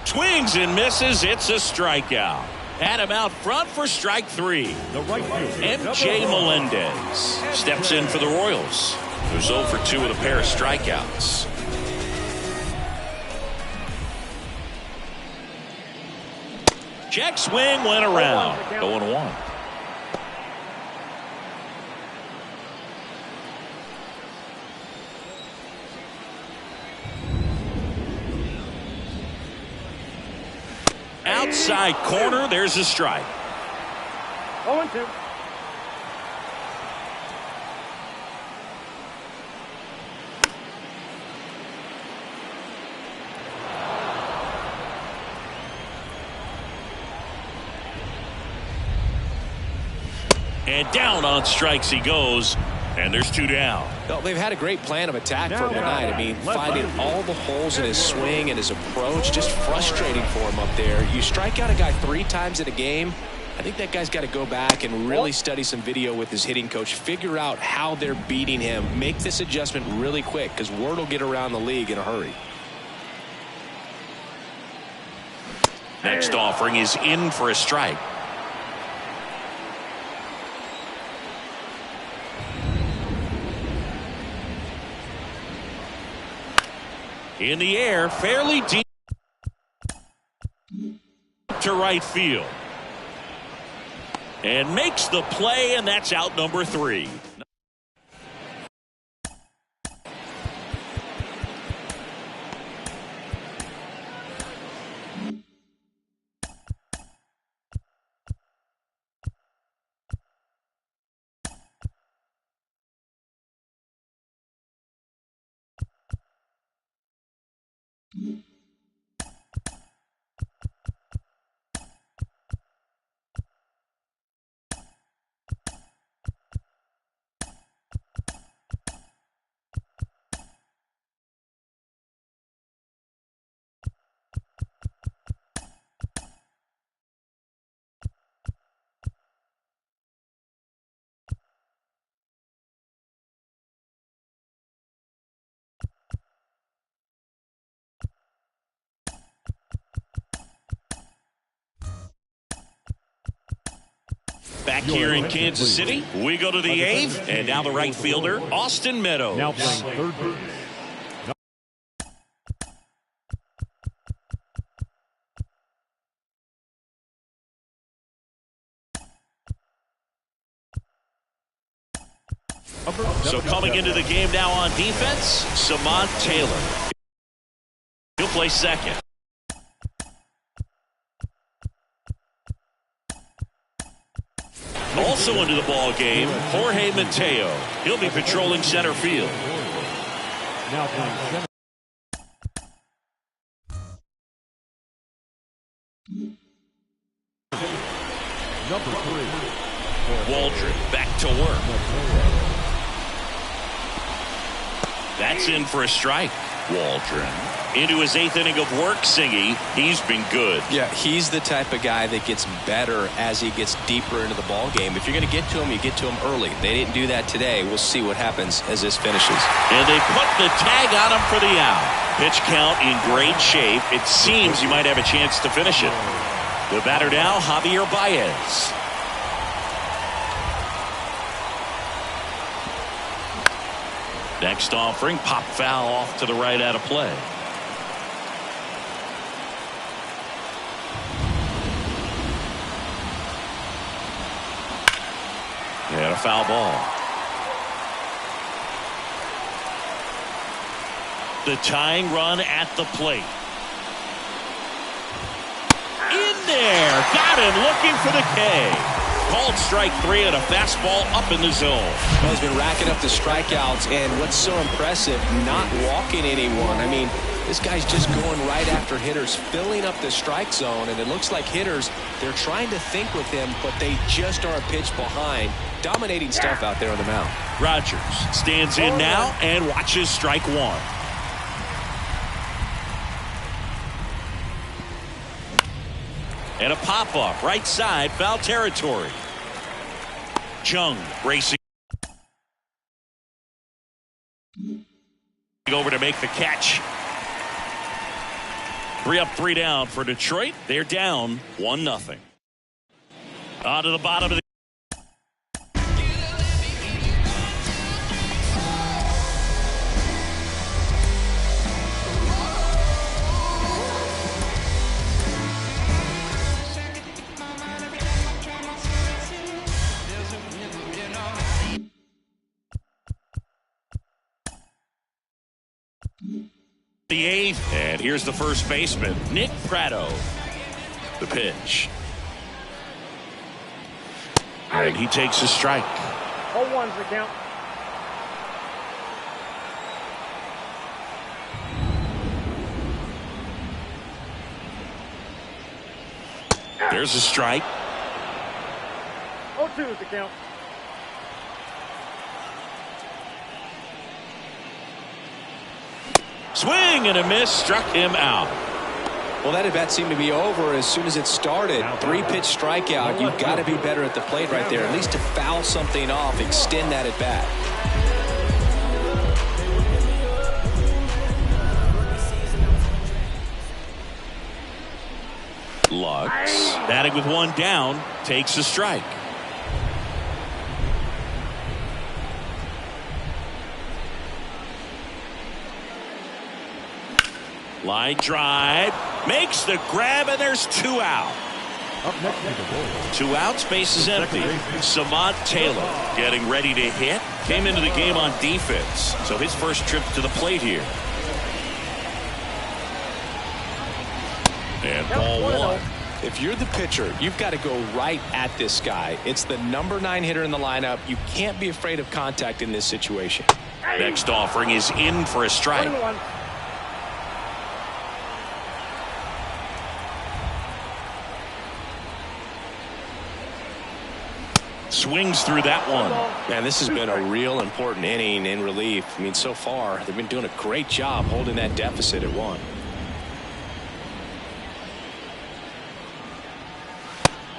Swings and misses. It's a strikeout. Had him out front for strike three. The right fielder, M.J. Melendez steps in for the Royals, who's 0 for 2 with a pair of strikeouts. Check swing went around. 0-1. Outside corner, there's a strike. 0-2. And down on strikes he goes. And there's 2 down. Well, they've had a great plan of attack for him tonight. I mean, finding all the holes in his swing and his approach, just frustrating for him up there. You strike out a guy 3 times in a game, I think that guy's got to go back and really study some video with his hitting coach, figure out how they're beating him, make this adjustment really quick, because word will get around the league in a hurry. Next offering is in for a strike. In the air, fairly deep to right field. And makes the play, and that's out number 3. Back here in Kansas City, we go to the 8th, and now the right fielder, Austin Meadows. Now playing third base. So coming into the game now on defense, Samant Taylor. He'll play second. Also into the ball game, Jorge Mateo. He'll be patrolling center field. Now playing center. Number 3. Waldron back to work. That's in for a strike. Waldron into his 8th inning of work, Singy. He's been good. Yeah, he's the type of guy that gets better as he gets deeper into the ball game. If you're going to get to him, you get to him early. They didn't do that today. We'll see what happens as this finishes. And they put the tag on him for the out. Pitch count in great shape. It seems you might have a chance to finish it. The batter now, Javier Baez. Next offering, pop foul off to the right out of play. And a foul ball. The tying run at the plate. In there. Got him looking for the K. Called strike 3 and a fastball up in the zone. Well, he's been racking up the strikeouts, and what's so impressive, not walking anyone. I mean, this guy's just going right after hitters, filling up the strike zone, and it looks like hitters, they're trying to think with him, but they just are a pitch behind. Dominating stuff out there on the mound. Rogers stands in now and watches strike 1. And a pop-up, right side, foul territory. Jung racing over to make the catch. 3 up, 3 down for Detroit. They're down 1-0. On to the bottom of the the 8th, and here's the first baseman, Nick Pratto. The pitch. And he takes a strike. 0-1's the count. There's a strike. 0-2 is the count. Swing and a miss, struck him out. Well, that at-bat seemed to be over as soon as it started. 3-pitch strikeout. You've got to be better at the plate right there, at least to foul something off, extend that at-bat. Lux, batting with one down, takes a strike. Line drive, makes the grab, and there's 2 out. Up next to the Royals. 2 outs, base is empty. Samad Taylor getting ready to hit. Came into the game on defense, so his first trip to the plate here. And ball 1. If you're the pitcher, you've got to go right at this guy. It's the number 9 hitter in the lineup. You can't be afraid of contact in this situation. Next offering is in for a strike. 1-1. Swings through that one. Man, this has been a real important inning in relief. I mean, so far, they've been doing a great job holding that deficit at 1.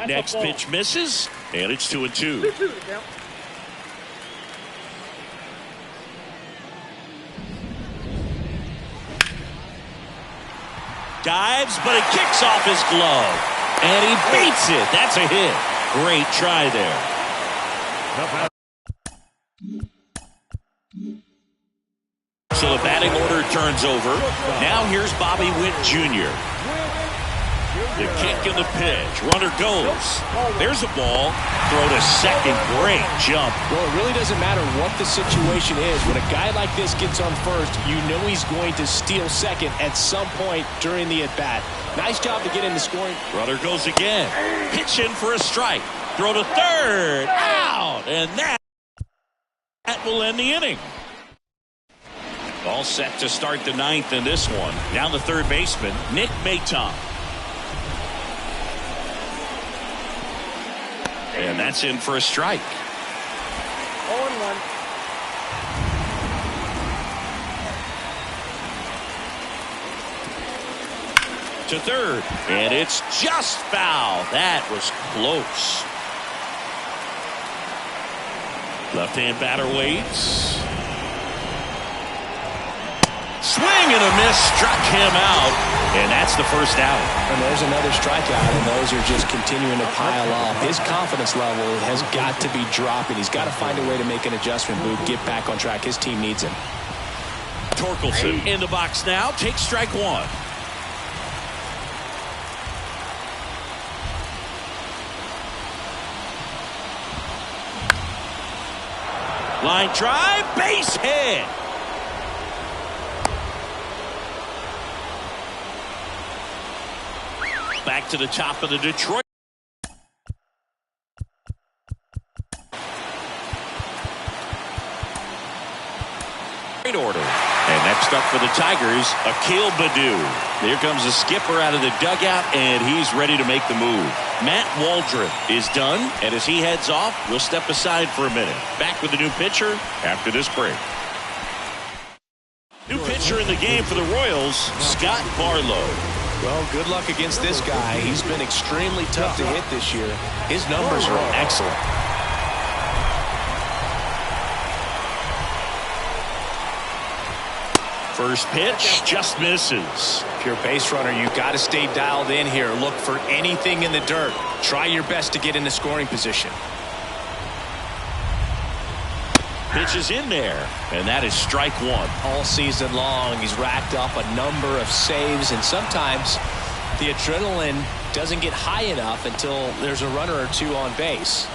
Next pitch misses, and it's 2-2. 2-2 to count. Dives, but it kicks off his glove. And he beats it. That's a hit. Great try there. So the batting order turns over. Now here's Bobby Witt Jr. The kick and the pitch. Runner goes. There's a ball. Throw to second. Great jump. Well, it really doesn't matter what the situation is. When a guy like this gets on first, you know he's going to steal second at some point during the at-bat. Nice job to get in the scoring. Runner goes again. Pitch in for a strike. Throw to third. Out. And that will end the inning. All set to start the 9th in this one. Down the third baseman, Nick Maton. And that's in for a strike. 0-1. To third. And it's just foul. That was close. Left-hand batter waits. Swing and a miss, struck him out, and that's the first out. And there's another strikeout, and those are just continuing to pile up. His confidence level has got to be dropping. He's got to find a way to make an adjustment move, get back on track. His team needs him. Torkelson in the box now, takes strike 1. Line drive, base hit. Back to the top of the Detroit. Order. And next up for the Tigers, Akil Baddoo. Here comes the skipper out of the dugout, and he's ready to make the move. Matt Waldron is done, and as he heads off, we'll step aside for a minute. Back with the new pitcher after this break. New pitcher in the game for the Royals, Scott Barlow. Well, good luck against this guy. He's been extremely tough to hit this year. His numbers are excellent. First pitch just misses. If you're a base runner, you've got to stay dialed in here. Look for anything in the dirt. Try your best to get into scoring position. Pitch is in there, and that is strike 1. All season long, he's racked up a number of saves, and sometimes the adrenaline doesn't get high enough until there's a runner or two on base.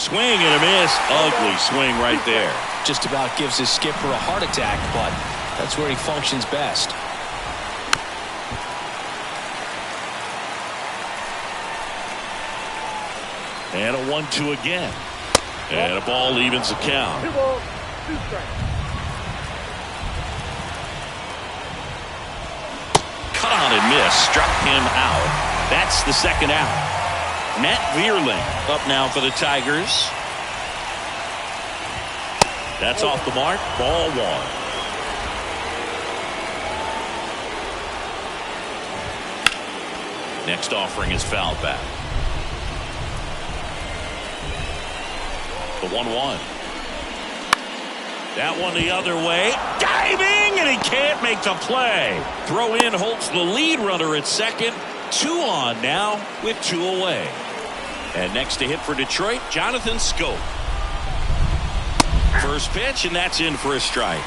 Swing and a miss. Ugly swing right there. Just about gives his skipper a heart attack, but that's where he functions best. And a 1-2 again. And a ball evens the count. 2 balls, 2 strikes. Cut on and miss. Struck him out. That's the second out. Matt Vierling up now for the Tigers. That's off the mark. Ball one. Next offering is fouled back. The 1-1. That one the other way. Diving, and he can't make the play. Throw in Holtz, the lead runner at second. 2 on now with 2 away. And next to hit for Detroit, Jonathan Schoop. First pitch, and that's in for a strike.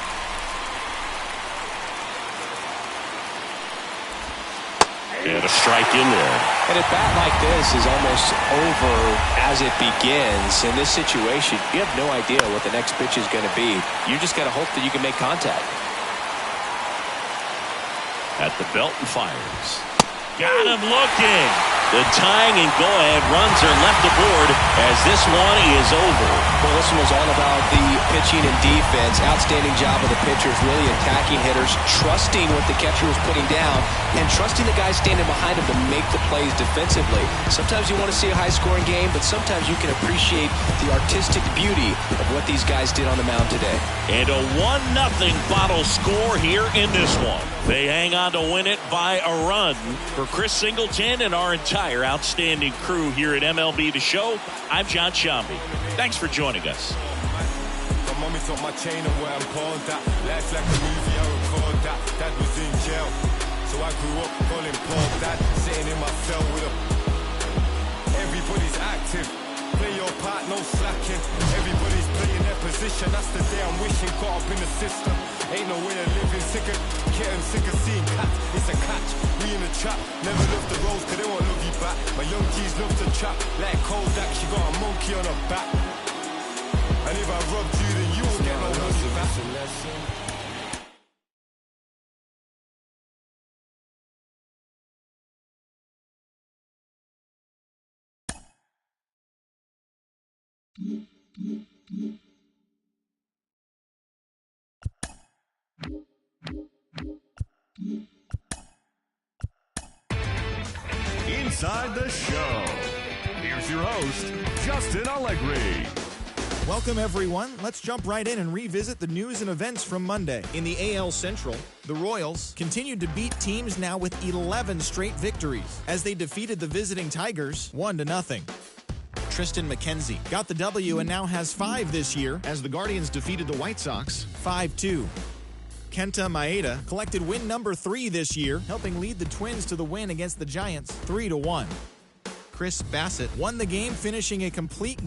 And a strike in there. And a bat like this is almost over as it begins. In this situation, you have no idea what the next pitch is going to be. You just got to hope that you can make contact. At the belt and fires. Got him looking. The tying and go-ahead runs are left aboard as this one is over. Well, this one was all about the pitching and defense. Outstanding job of the pitchers, really attacking hitters, trusting what the catcher was putting down, and trusting the guys standing behind him to make the plays defensively. Sometimes you want to see a high-scoring game, but sometimes you can appreciate the artistic beauty of what these guys did on the mound today. And a 1-0 bottle score here in this one. They hang on to win it by a run. For Chris Singleton and our entire outstanding crew here at MLB The Show, I'm John Shambi. Thanks for joining us. My mommy took my chain and where I'm called that. Life like a movie, I record that. Dad was in jail, so I grew up calling Paul Dad. Sitting in my cell with a... Everybody's active. Play your part, no slacking. Everybody's playing their position. That's the day I'm wishing. Caught up in the system. Ain't no way of living. Sick of getting sick of seeing cats. It's a catch. We in the trap. Never left the roads cause they won't love you back. My young G's love to trap. Like Kodak, she got a monkey on her back. And if I robbed you, then you won't get no money back. Inside the Show. Here's your host, Justin Allegri. Welcome, everyone. Let's jump right in and revisit the news and events from Monday. In the AL Central, the Royals continued to beat teams now with 11 straight victories as they defeated the visiting Tigers 1-0. Tristan McKenzie got the W and now has 5 this year as the Guardians defeated the White Sox 5-2. Kenta Maeda collected win number 3 this year, helping lead the Twins to the win against the Giants 3-1. Chris Bassett won the game, finishing a complete